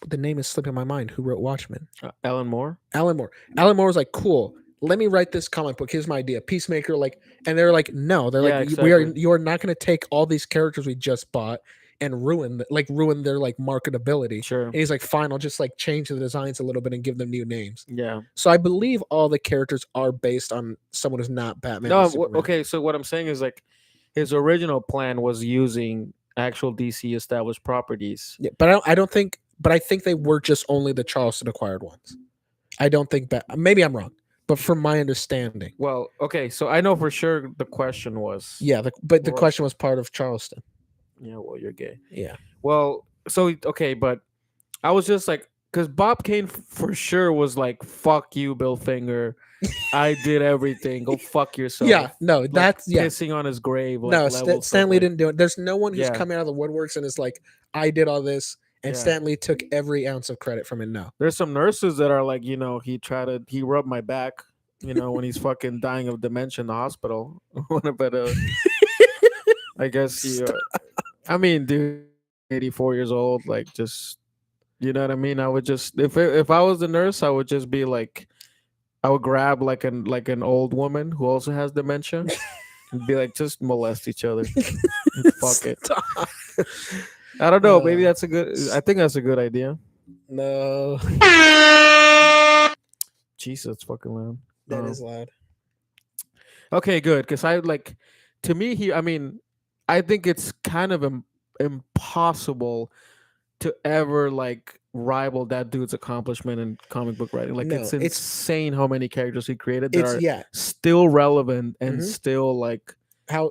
the name is slipping my mind. Who wrote Watchmen? Alan Moore. Alan Moore. Alan Moore was like, cool. let me write this comic book. Here's my idea, Peacemaker. Like, and they're like, no, they're Yeah, like, we are, exactly. you are not going to take all these characters we just bought and ruin their like marketability. Sure. And he's like, fine, I'll just like change the designs a little bit and give them new names. Yeah. So I believe all the characters are based on someone who's not Batman or No, Superman. okay. So what I'm saying is like, his original plan was using actual DC established properties. Yeah, but I don't think. But I think they were just only the Charleston acquired ones. I don't think maybe I'm wrong, but from my understanding, Well, okay. So I know for sure the question was. yeah. But the Well, question was part of Charleston. Yeah. Well, you're gay. Yeah. Well, so okay, but I was just like, because Bob Kane for sure was like, "Fuck you, Bill Finger. I did everything. Go fuck yourself." Yeah. No, Like, that's pissing on his grave. Like, no, level stuff, Stanley like- didn't do it. There's no one who's Yeah. coming out of the woodworks and is like, I did all this, and Yeah. Stanley took every ounce of credit from it. No. There's some nurses that are like, he rubbed my back, when he's fucking dying of dementia in the hospital. But I guess I mean, dude, 84 years old, like, just, you know what I mean? I would just, if I was the nurse, I would just be like, I would grab like an old woman who also has dementia and be like, just molest each other. Fuck it. Stop. I don't know. Maybe I think that's a good idea. No, Jesus, it's fucking loud. that is loud. Okay, good. Because to me, I think it's kind of impossible to ever like rival that dude's accomplishment in comic book writing. Like, No, it's it's- insane how many characters he created that are It's still relevant and Mhm. still like, how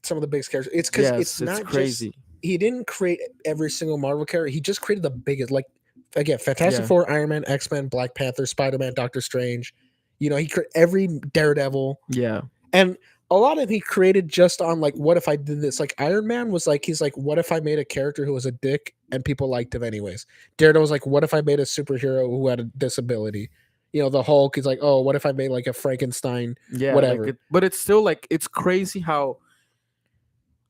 some of the biggest characters. It's because yes, it's not crazy. he didn't create every single Marvel character. He just created the biggest. Like again, Fantastic Yeah. Four, Iron Man, X-Men, Black Panther, Spider-Man, Doctor Strange. He created every Daredevil, Yeah, and a lot of he created just on like, what if I did this? Like Iron Man was like, he's like, what if I made a character who was a dick and people liked him anyways? Daredevil was like, what if I made a superhero who had a disability? The Hulk is like, oh, what if I made like a Frankenstein? yeah, Whatever. But it's still like, it's crazy how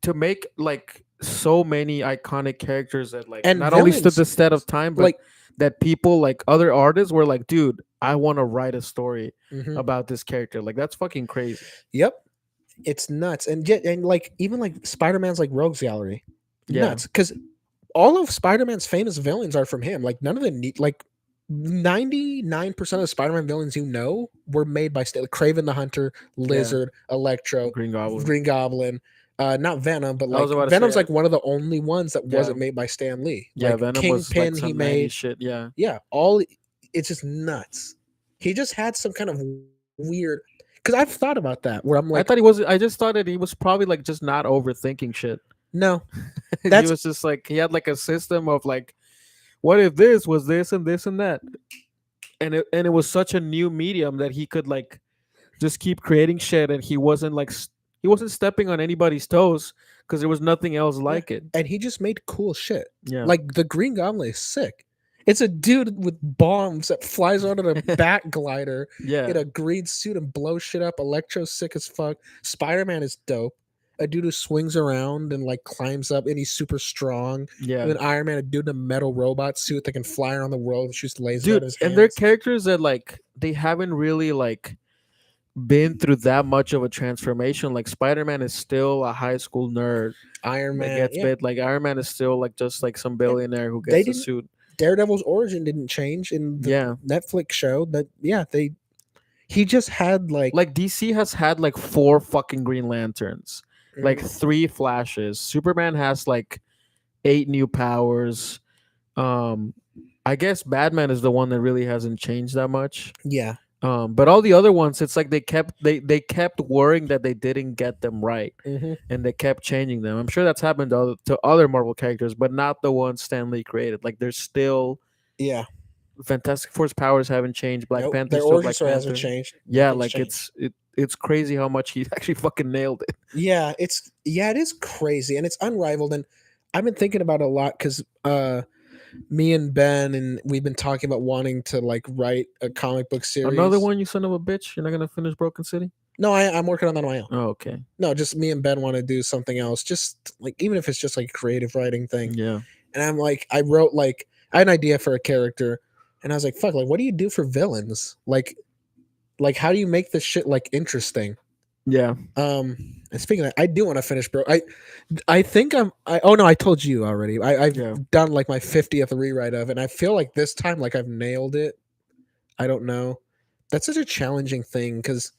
to make like so many iconic characters that like And not only stood villains, the test of time, but like- that people like other artists were like, dude, I want to write a story Mhm. about this character. Like, that's fucking crazy. Yep. It's nuts. And yet, and like even like Spider-Man's like Rogues Gallery. Yeah. Nuts. Because all of Spider-Man's famous villains are from him. Like none of the 99% of the Spider-Man villains were made by Kraven the Hunter, Lizard, Electro, Green Goblin. Green Goblin. Not Venom, but I was like about to Venom's say, like one of the only ones that Yeah. wasn't made by Stan Lee. Yeah, Like Venom was Kingpin like he some made. shit. Yeah. Yeah, it's just nuts. He just had some kind of weird, because I've thought about that where I'm like, I just thought that he was probably like just not overthinking shit. no, He That's- was just like, he had like a system of like, what if this was this and this and that, and it was such a new medium that he could like just keep creating shit, and he wasn't like he wasn't stepping on anybody's toes because there was nothing else like it. and he just made cool shit. Yeah, Like the Green Goblin is sick. It's a dude with bombs that flies out on a bat glider yeah, in a green suit and blows shit up. Electro's sick as fuck. Spider-Man is dope. A dude who swings around and like climbs up and he's super strong. yeah. And then Iron Man, a dude in a metal robot suit that can fly around the world and shoots lasers out Dude, of his hands. and they're characters that like they haven't really like been through that much of a transformation. Like Spider-Man is still a high school nerd Iron that Man. gets yeah. bit. Like Iron Man is still like just like some billionaire who They gets a didn't- suit. Daredevil's origin didn't change in the Yeah, Netflix show. That he just had like DC has had like 4 fucking Green Lanterns, like 3 Flashes. Superman has like 8 new powers. I guess Batman is the one that really hasn't changed that much. yeah. But all the other ones, it's like they kept worrying that they didn't get them right, Mhm. and they kept changing them. I'm sure that's happened to other Marvel characters, but not the ones Stan Lee created. Like there's still Yeah. Fantastic Four's powers haven't changed. Black Nope, Panther their still origin Black story Panther. hasn't changed. Yeah, Nothing's like changed. it's crazy how much he actually fucking nailed it. Yeah, it is crazy and it's unrivaled. And I've been thinking about it a lot because me and Ben and we've been talking about wanting to like write a comic book series. Another one, you son of a bitch. You're not gonna finish Broken City? No, I'm working on that on my own. Oh, okay. No, just me and Ben want to do something else. Just like even if it's just like a creative writing thing. Yeah. And I'm like, I had an idea for a character, and I was like, fuck, like what do you do for villains? Like Like, how do you make this shit like interesting? Yeah. And speaking of that, I do want to finish, bro. I think oh no, I told you already. I've Yeah. done like my 50th rewrite of it, and I feel like this time like I've nailed it. I don't know. That's such a challenging thing because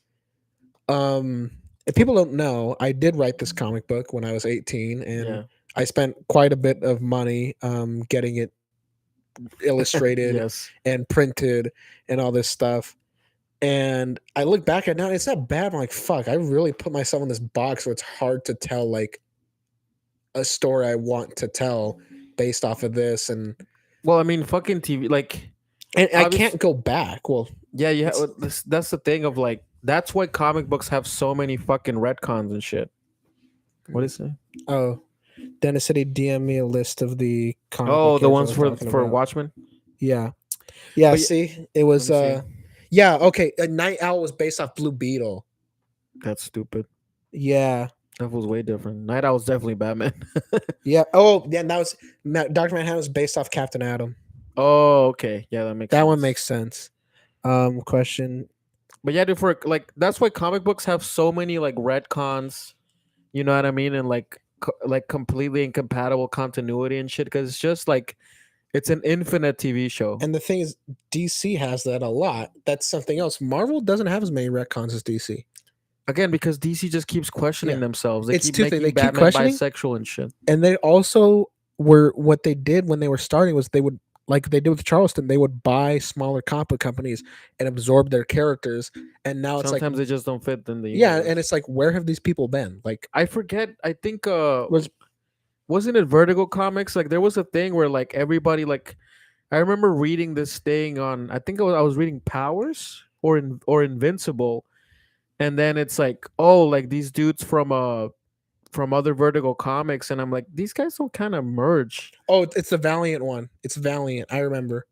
if people don't know, I did write this comic book when I was 18, and Yeah. I spent quite a bit of money getting it illustrated Yes. and printed and all this stuff. And I look back at it now, it's not bad. I'm like, fuck, I really put myself in this box where it's hard to tell like a story I want to tell based off of this, Well, I mean, fucking TV, like, and I obvious. can't go back. Well, Yeah, you it's, have. That's the thing of like. That's why comic books have so many fucking retcons and shit. What is it? oh, Dennis said he DM me a list of the comic Oh, book the characters I ones was for talking for about. Watchmen. Yeah, yeah. But See, it let was me see. yeah, okay. A Night Owl was based off Blue Beetle. That's stupid. Yeah, That was way different. Night Owl's definitely Batman. yeah. Oh, yeah. That was Doctor Manhattan was based off Captain Atom. Oh, okay. Yeah, that makes That sense. one makes sense. Question. But yeah, dude, for like that's why comic books have so many like retcons. You know what I mean? And like like completely incompatible continuity and shit. Because it's just like it's an infinite TV show. And the thing is, DC has that a lot. That's something else. Marvel doesn't have as many retcons as DC. Again, because DC just keeps questioning Yeah. themselves. They It's keep two things. making They keep Batman questioning, bisexual and shit. and they also were what they did when they were starting was they would like they did with Charleston. They would buy smaller comic book companies and absorb their characters. And now it's like, Sometimes they just don't fit in the yeah, universe. and it's like, where have these people been? Like, I forget. I think was wasn't it Vertigo Comics? Like there was a thing where like everybody like I remember reading this thing on I think I was reading Powers or Invincible, and then it's like oh like these dudes from other Vertigo comics, and I'm like these guys don't kind of merge. oh, it's the Valiant one. It's Valiant. I remember.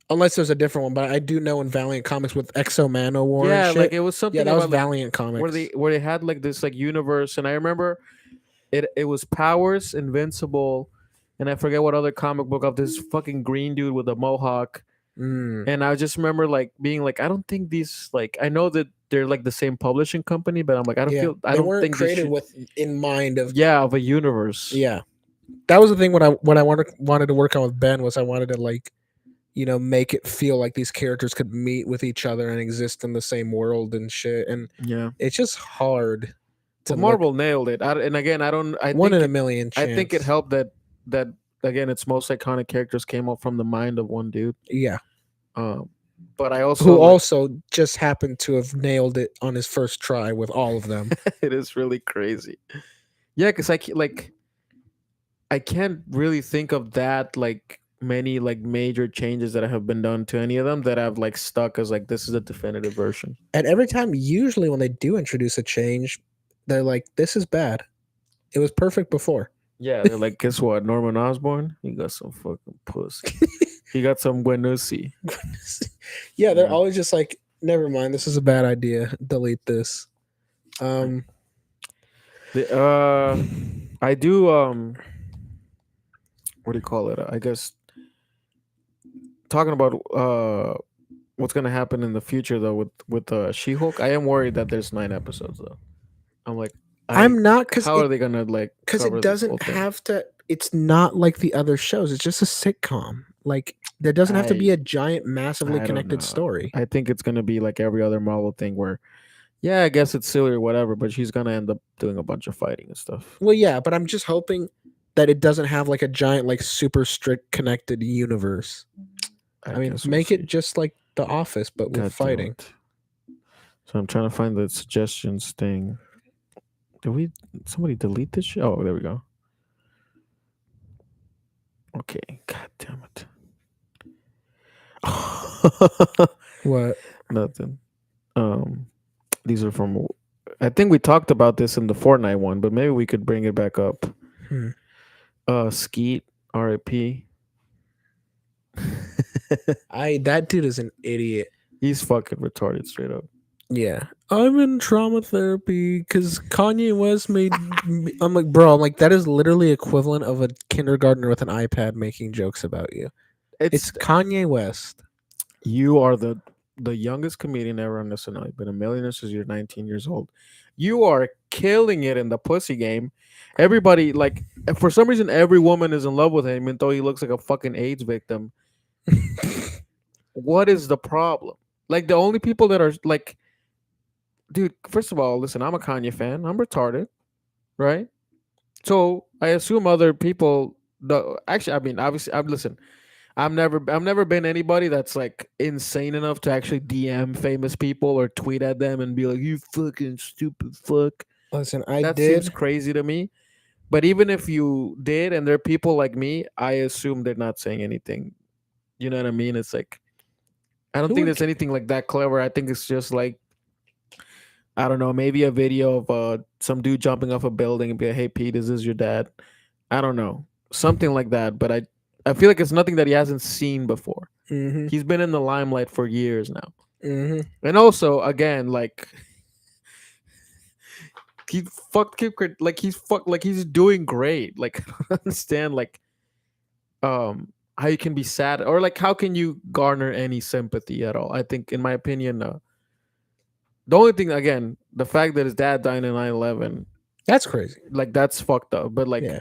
Unless there's a different one, but I do know in Valiant Comics with Exo Man War and Yeah, like shit. it was Yeah, something that was about like Valiant Comics. where they had like this like universe, and I remember it was Powers, Invincible, and I forget what other comic book of this fucking green dude with a mohawk. Mm. And I just remember like being like, I don't think these like I know that they're like the same publishing company, but I'm like Yeah, I they don't weren't think they created should. with in mind of Yeah, of a universe. yeah. That was the thing when I wanted to work on with Ben was I wanted to like make it feel like these characters could meet with each other and exist in the same world and shit. And Yeah. it's just hard to But look Marvel nailed it. And again, I don't. one in a million I chance. think it helped that again, its most iconic characters came up from the mind of one dude. Yeah. But I also Who like, also just happened to have nailed it on his first try with all of them. it is really crazy. Yeah, because I can't really think of that like many like major changes that have been done to any of them that I've like stuck as like this is a definitive version. And every time, usually when they do introduce a change, they're like, "This is bad. It was perfect before." Yeah, they're like, guess what? Norman Osborn, he got some fucking pussy. He got some Guanusi. Yeah, they're Yeah. always just like, "Never mind. This is a bad idea. Delete this." I do what do you call it? I guess talking about what's gonna happen in the future though with She-Hulk. I am worried that there's 9 episodes though. I'm like I'm not because how are they gonna like because cover it this whole doesn't thing? have to. It's not like the other shows. It's just a sitcom. Like there doesn't have to be a giant, massively I don't connected know. story. I think it's gonna be like every other Marvel thing where yeah, I guess it's silly or whatever, but she's gonna end up doing a bunch of fighting and stuff. Well, yeah, but I'm just hoping that it doesn't have like a giant, like super strict connected universe. I mean, guess we'll make see. it just like The Office, but God with damn fighting. it. So I'm trying to find the suggestions thing. Did somebody delete this shit? Oh, there we go. Okay. God damn it. What? Nothing. These are from I think we talked about this in the Fortnite one, but maybe we could bring it back up. Skeet, RIP. That dude is an idiot. He's fucking retarded straight up. Yeah. I'm in trauma therapy because Kanye West made I'm like, bro, I'm like, that is literally equivalent of a kindergartner with an iPad making jokes about you. It's Kanye West. You are the the youngest comedian ever on SNL. You've been a millionaire since you're 19 years old. You are killing it in the pussy game. Everybody, like, for some reason, every woman is in love with him, even though he looks like a fucking AIDS victim. What is the problem? Like, the only people that are like, dude, first of all, listen, I'm a Kanye fan. I'm retarded, right? So I assume other people. The actually, I mean, obviously, I'm listen. I've never been anybody that's like insane enough to actually DM famous people or tweet at them and be like, "You fucking stupid fuck." Listen, I That seems did. crazy to me. But even if you did, and there are people like me, I assume they're not saying anything. You know what I mean? It's like I don't Who think would? there's anything like that clever. I think it's just like I don't know, maybe a video of some dude jumping off a building and be like, "Hey Pete, is this your dad?" I don't know, something like that. But I feel like it's nothing that he hasn't seen before. Mm-hmm. He's been in the limelight for years now, Mm-hmm. and also again, like he fucked like he's fucked like he's doing great. Like I don't understand how you can be sad or like how can you garner any sympathy at all. I think, in my opinion, the only thing again, the fact that his dad died in 9/11, That's crazy. like that's fucked up. But like Yeah.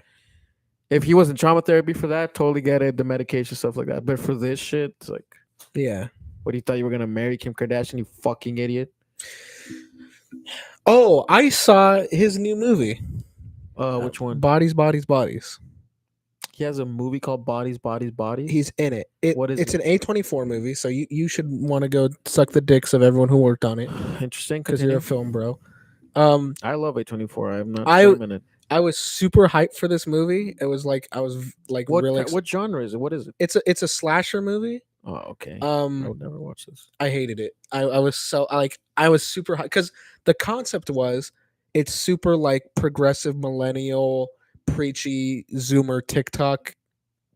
if he was in trauma therapy for that, totally get it, the medication stuff like that. But for this shit, it's like, Yeah. what, you thought you were gonna marry Kim Kardashian, you fucking idiot? Oh, I saw his new movie. Which one? Bodies, Bodies, Bodies. He has a movie called Bodies, Bodies, Bodies. He's in it. What is it's it? an A24 movie, so you should want to go suck the dicks of everyone who worked on it Interesting. because you're Continue. a film bro. Um, I love A24. I'm not I shaming it. I was super hyped for this movie. It was like I was like really. What genre is it? What is it? It's a slasher movie. Oh, okay. I would never watch this. I hated it. I was so like I was super hyped because the concept was it's super like progressive millennial preachy Zoomer TikTok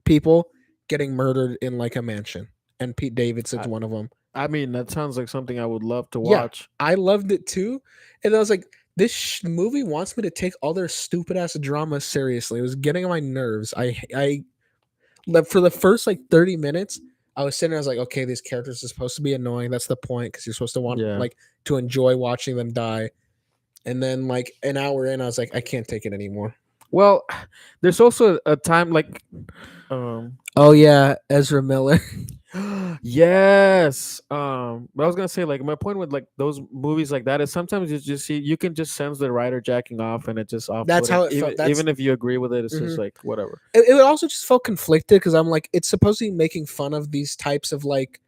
people getting murdered in like a mansion, and Pete Davidson's one of them. I mean, that sounds like something I would love to Yeah, watch. I loved it too, and I was like, this movie wants me to take all their stupid ass drama seriously. It was getting on my nerves. For the first like 30 minutes, I was sitting there, I was like, okay, these characters are supposed to be annoying. That's the point because you're supposed to want Yeah. like to enjoy watching them die. And then like an hour in, I was like, I can't take it anymore. Well, there's also a time like, Oh yeah, Ezra Miller. yes. But I was gonna say, like, my point with like those movies like that is sometimes you can just sense the writer jacking off, and it just off. That's how it even, felt. even if you agree with it, it's just like whatever. It also just felt conflicted because I'm like, it's supposed to be making fun of these types of like,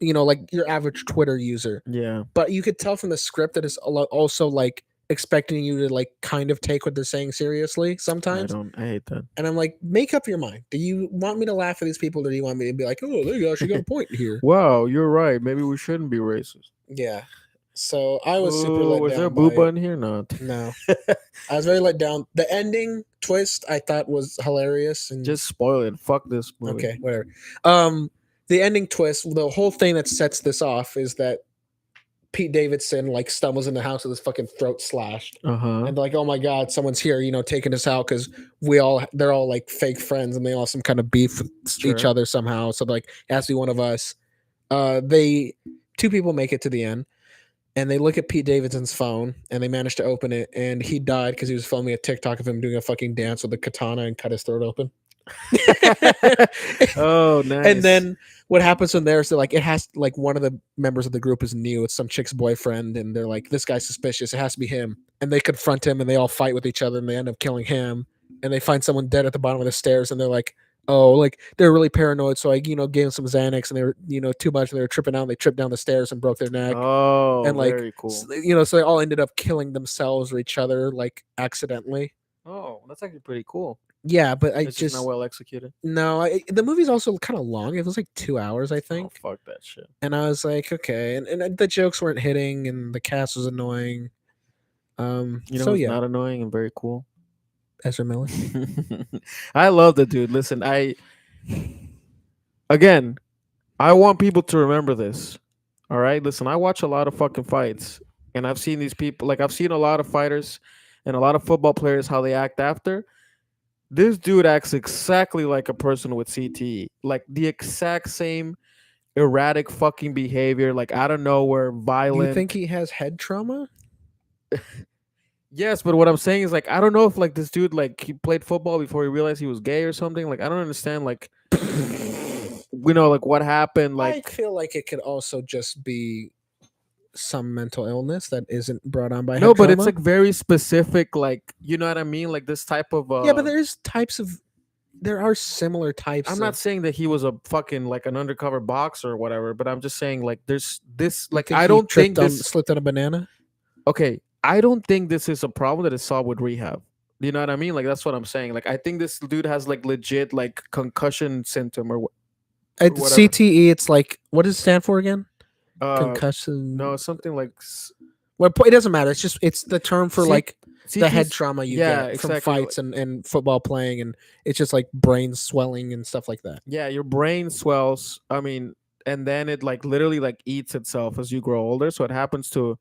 like your average Twitter user. Yeah. But you could tell from the script that it's also like expecting you to like kind of take what they're saying seriously sometimes. I hate that. And I'm like, make up your mind. Do you want me to laugh at these people, or do you want me to be like, oh, they actually got a point here? Wow, you're right. Maybe we shouldn't be racist. Yeah. So I was super let Was down. there a booba in here? Not. No. I was very let down. The ending twist I thought was hilarious and Just spoil it. Fuck this movie. okay, whatever. The ending twist, the whole thing that sets this off is that Pete Davidson like stumbles in the house with his fucking throat slashed. Uh-huh. And like, oh my god, someone's here, taking us out because they're all like fake friends and they all have some kind of beef with each other somehow. So like, it has to be one of us. Two people make it to the end, and they look at Pete Davidson's phone and they manage to open it, and he died because he was filming a TikTok of him doing a fucking dance with a katana and cut his throat open. Oh, nice. And then what happens from there is that like it has like one of the members of the group is new. It's some chick's boyfriend, and they're like, this guy's suspicious. It has to be him. And they confront him, and they all fight with each other, and they end up killing him. And they find someone dead at the bottom of the stairs, and they're like, oh, like they're really paranoid. So I, gave them some Xanax, and they were, too much, and they were tripping out. And they tripped down the stairs and broke their neck. Oh, and like, very cool. So they all ended up killing themselves or each other like accidentally. Oh, that's actually pretty cool. Yeah, but it's just not well executed. No, the movie's also kind of long. It was like 2 hours, I think. Oh, fuck that shit. And I was like, okay, and the jokes weren't hitting, and the cast was annoying. Who's not annoying and very cool? Ezra Miller. I love the dude. Listen, again, I want people to remember this. All right, listen, I watch a lot of fucking fights, and I've seen these people. Like I've seen a lot of fighters and a lot of football players how they act after. This dude acts exactly like a person with CTE, like the exact same erratic fucking behavior, like out of nowhere, Do violent. you think he has head trauma? Yes, but what I'm saying is like I don't know if like this dude like he played football before he realized he was gay or something. Like I don't understand like like what happened. I Like feel like it could also just be some mental illness that isn't brought on by no, head but trauma. it's like very specific. Like you know what I mean? Like this type of. Yeah, but there are similar types. I'm not saying that he was a fucking like an undercover boxer or whatever, but I'm just saying like there's this like I don't think this slipped on a banana. okay. I don't think this is a problem that is solved with rehab. You know what I mean? Like that's what I'm saying. Like I think this dude has like legit like concussion symptom or At whatever. CTE, it's like, what does it stand for again? Concussion. No, something like Well, it doesn't matter. It's the term for like the head CT's trauma you yeah, get exactly. from fights and football playing, and it's just like brain swelling and stuff like that. Yeah, your brain swells. I mean, and then it like literally like eats itself as you grow older. So it happens to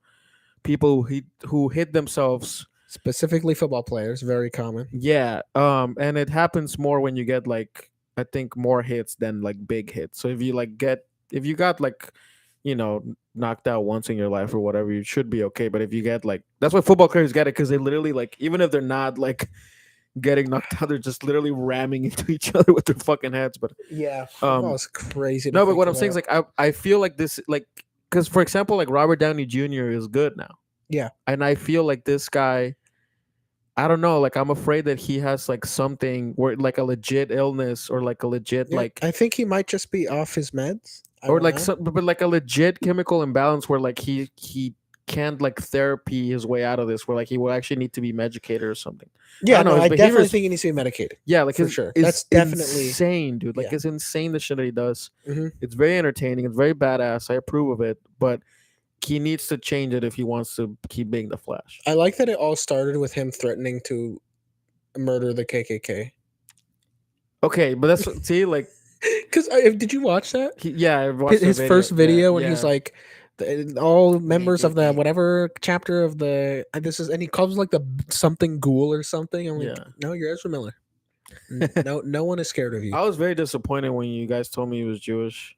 people who hit themselves. Specifically football players, very common. Yeah. And it happens more when you get like I think more hits than like big hits. So if you got like knocked out once in your life or whatever, you should be okay. But if you get like that's why football players get it, because they literally like even if they're not like getting knocked out, they're just literally ramming into each other with their fucking heads. But yeah, football's crazy. No, but what I'm saying is like I feel like this like because for example like Robert Downey Jr. is good now. Yeah, and I feel like this guy, I don't know, like I'm afraid that he has like something where like a legit illness or like a legit like I think he might just be off his meds. Or like but like a legit chemical imbalance where like he can't like therapy his way out of this, where like he will actually need to be medicated or something. Yeah, I definitely think he needs to be medicated. Yeah, like for sure. That's definitely insane, dude. Like it's insane the shit that he does. Mm-hmm. It's very entertaining. It's very badass. I approve of it, but he needs to change it if he wants to keep being the Flash. I like that it all started with him threatening to murder the KKK. Okay, but that's see like. Because did you watch that? I watched his first video when he's like, all members of the whatever chapter of the and he calls like the something ghoul or something. I'm like, no, you're Ezra Miller. No one is scared of you. I was very disappointed when you guys told me he was Jewish.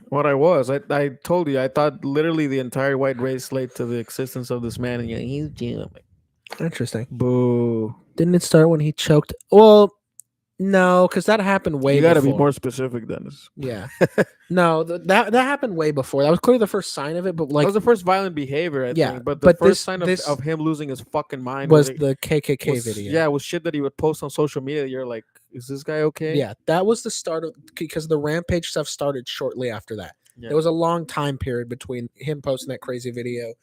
What I told you, I thought literally the entire white race led to the existence of this man, and he's Jew. I'm like, interesting. Boo. Didn't it start when he choked? Well, no, because that happened way before. You got to be more specific, Dennis. Yeah. No, that happened way before. That was clearly the first sign of it, but like... That was the first violent behavior, I think. But the first sign of him losing his fucking mind was the KKK video. Yeah, it was shit that he would post on social media. You're like, is this guy okay? Yeah, that was the start of... Because the Rampage stuff started shortly after that. Yeah. There was a long time period between him posting that crazy video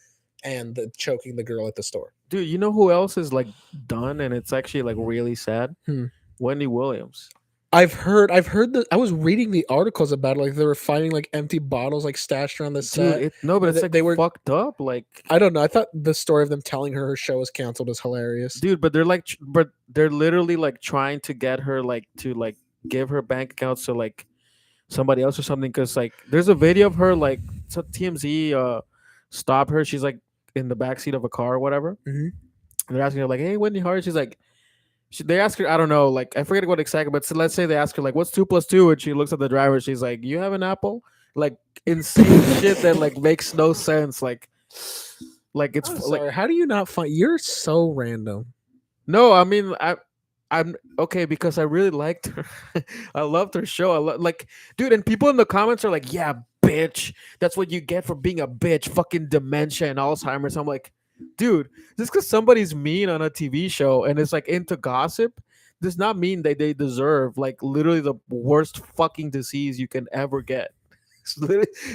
and the choking the girl at the store. Dude, you know who else is like done and it's actually like really sad? Wendy Williams. I've heard that. I was reading the articles about it, like they were finding like empty bottles like stashed around the set. Dude, it's like they were fucked up. Like I don't know. I thought the story of them telling her show was canceled was hilarious. Dude, but they're literally like trying to get her like to like give her bank accounts to like somebody else or something, because like there's a video of her like TMZ stop her. She's like in the backseat of a car or whatever. Mm-hmm. They're asking her like, "Hey, Wendy, how are you?" She's like. They ask her, I don't know, like I forget what exactly, but so let's say they ask her like, "What's 2 + 2?" and she looks at the driver. She's like, "You have an apple?" Like insane shit that like makes no sense. Like it's like, how do you not find? You're so random. No, I mean I'm okay because I really liked her. I loved her show. Like, dude, and people in the comments are like, "Yeah, bitch, that's what you get for being a bitch. Fucking dementia and Alzheimer's." I'm like. Dude, just because somebody's mean on a TV show and it's like into gossip does not mean that they deserve like literally the worst fucking disease you can ever get.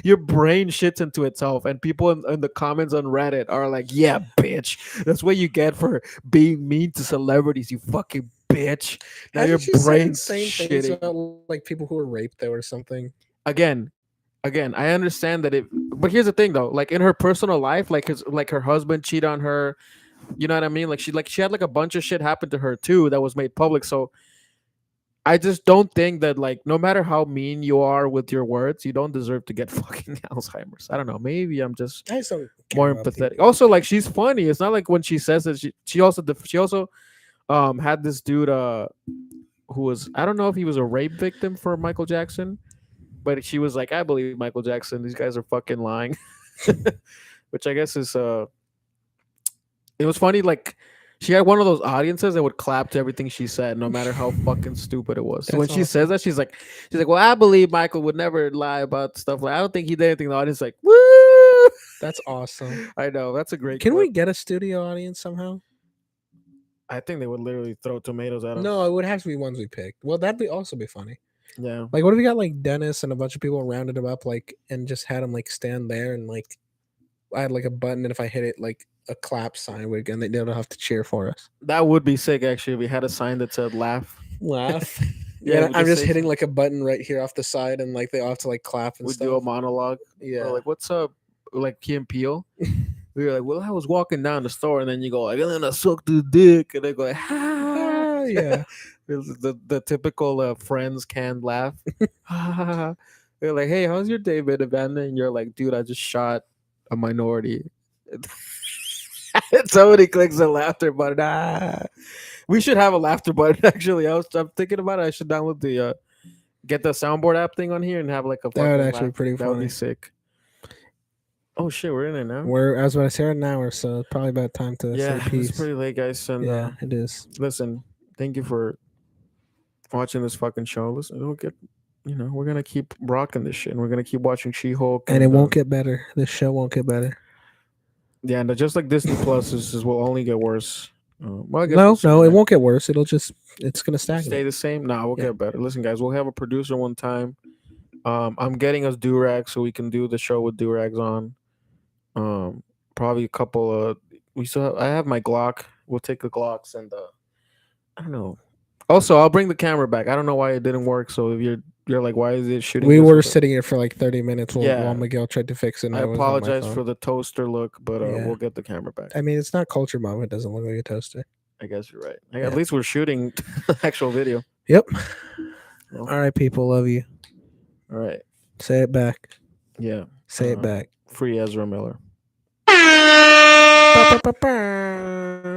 Your brain shits into itself, and people in the comments on Reddit are like, "Yeah, bitch, that's what you get for being mean to celebrities, you fucking bitch." Now your brain's shitting. About, like people who were raped though or something. Again, I understand that but here's the thing though, like in her personal life, like her husband cheated on her, you know what I mean? Like she had like a bunch of shit happen to her too that was made public. So I just don't think that like no matter how mean you are with your words, you don't deserve to get fucking Alzheimer's. I don't know. Maybe I'm just more empathetic. People. Also, like she's funny. It's not like when she says that she also had this dude who was, I don't know if he was a rape victim for Michael Jackson, but she was like, I believe Michael Jackson. These guys are fucking lying, which I guess is it was funny. Like she had one of those audiences that would clap to everything she said, no matter how fucking stupid it was. So when That's she says awesome. that, she's like, well, I believe Michael would never lie about stuff. Like I don't think he did anything. The audience is like, woo. That's awesome. I know that's a great Can clip. we get a studio audience somehow? I think they would literally throw tomatoes at us. No, it would have to be ones we picked. Well, that'd be also be funny. Yeah. Like, what if we got like Dennis and a bunch of people rounded him up, like, and just had him like stand there and like, I had like a button, and if I hit it, like a clap sign would, and they don't have to cheer for us. That would be sick actually if we had a sign that said laugh. Laugh. Yeah, Yeah, we I'm just say- hitting like a button right here off the side, and like they all have to like clap and we stuff. do a monologue. Yeah. Or like, what's up? Like Key and Peele. We were like, well, I was walking down the store, and then you go like, and then I sucked the dick, and they go like, ha. Yeah. It's the typical Friends canned laugh. They're like, hey, how's your day been, Evander? And you're like, dude, I just shot a minority. Somebody clicks the laughter button. We should have a laughter button. Actually, I'm thinking about it. I should download the get the soundboard app thing on here and have like a. That would fucking actually be laugh. pretty That would be funny. sick. Oh shit, we're in it now. I was about to say right now, or so it's probably about time to Yeah, say peace. it's pretty late, guys. And Yeah, it is. listen, thank you for watching this fucking show. Listen, don't get, we're gonna keep rocking this shit, and we're gonna keep watching She-Hulk, And it won't get better. This show won't get better. Yeah, and just like Disney Plus, this will only get worse. Well, I guess No, we'll see, it right? won't get worse. It's gonna Stay stagnate. the same. Nah, we'll Yeah. get better. Listen, guys, we'll have a producer one time. I'm getting us do-rags so we can do the show with do-rags on. Probably a couple of I have my Glock. We'll take the Glocks and I don't know. Also, I'll bring the camera back. I don't know why it didn't work. So if you're like, why is it shooting? We this were with sitting here for like 30 minutes while Yeah. Miguel tried to fix it. And I was on my apologize phone. for the toaster look, but Yeah. we'll get the camera back. I mean, it's not culture mom. It doesn't look like a toaster. I guess you're right. Yeah. At least we're shooting actual video. Yep. Well. All right, people. Love you. All right. Say it back. Yeah. Say it back. Free Ezra Miller. Ba-ba-ba-ba.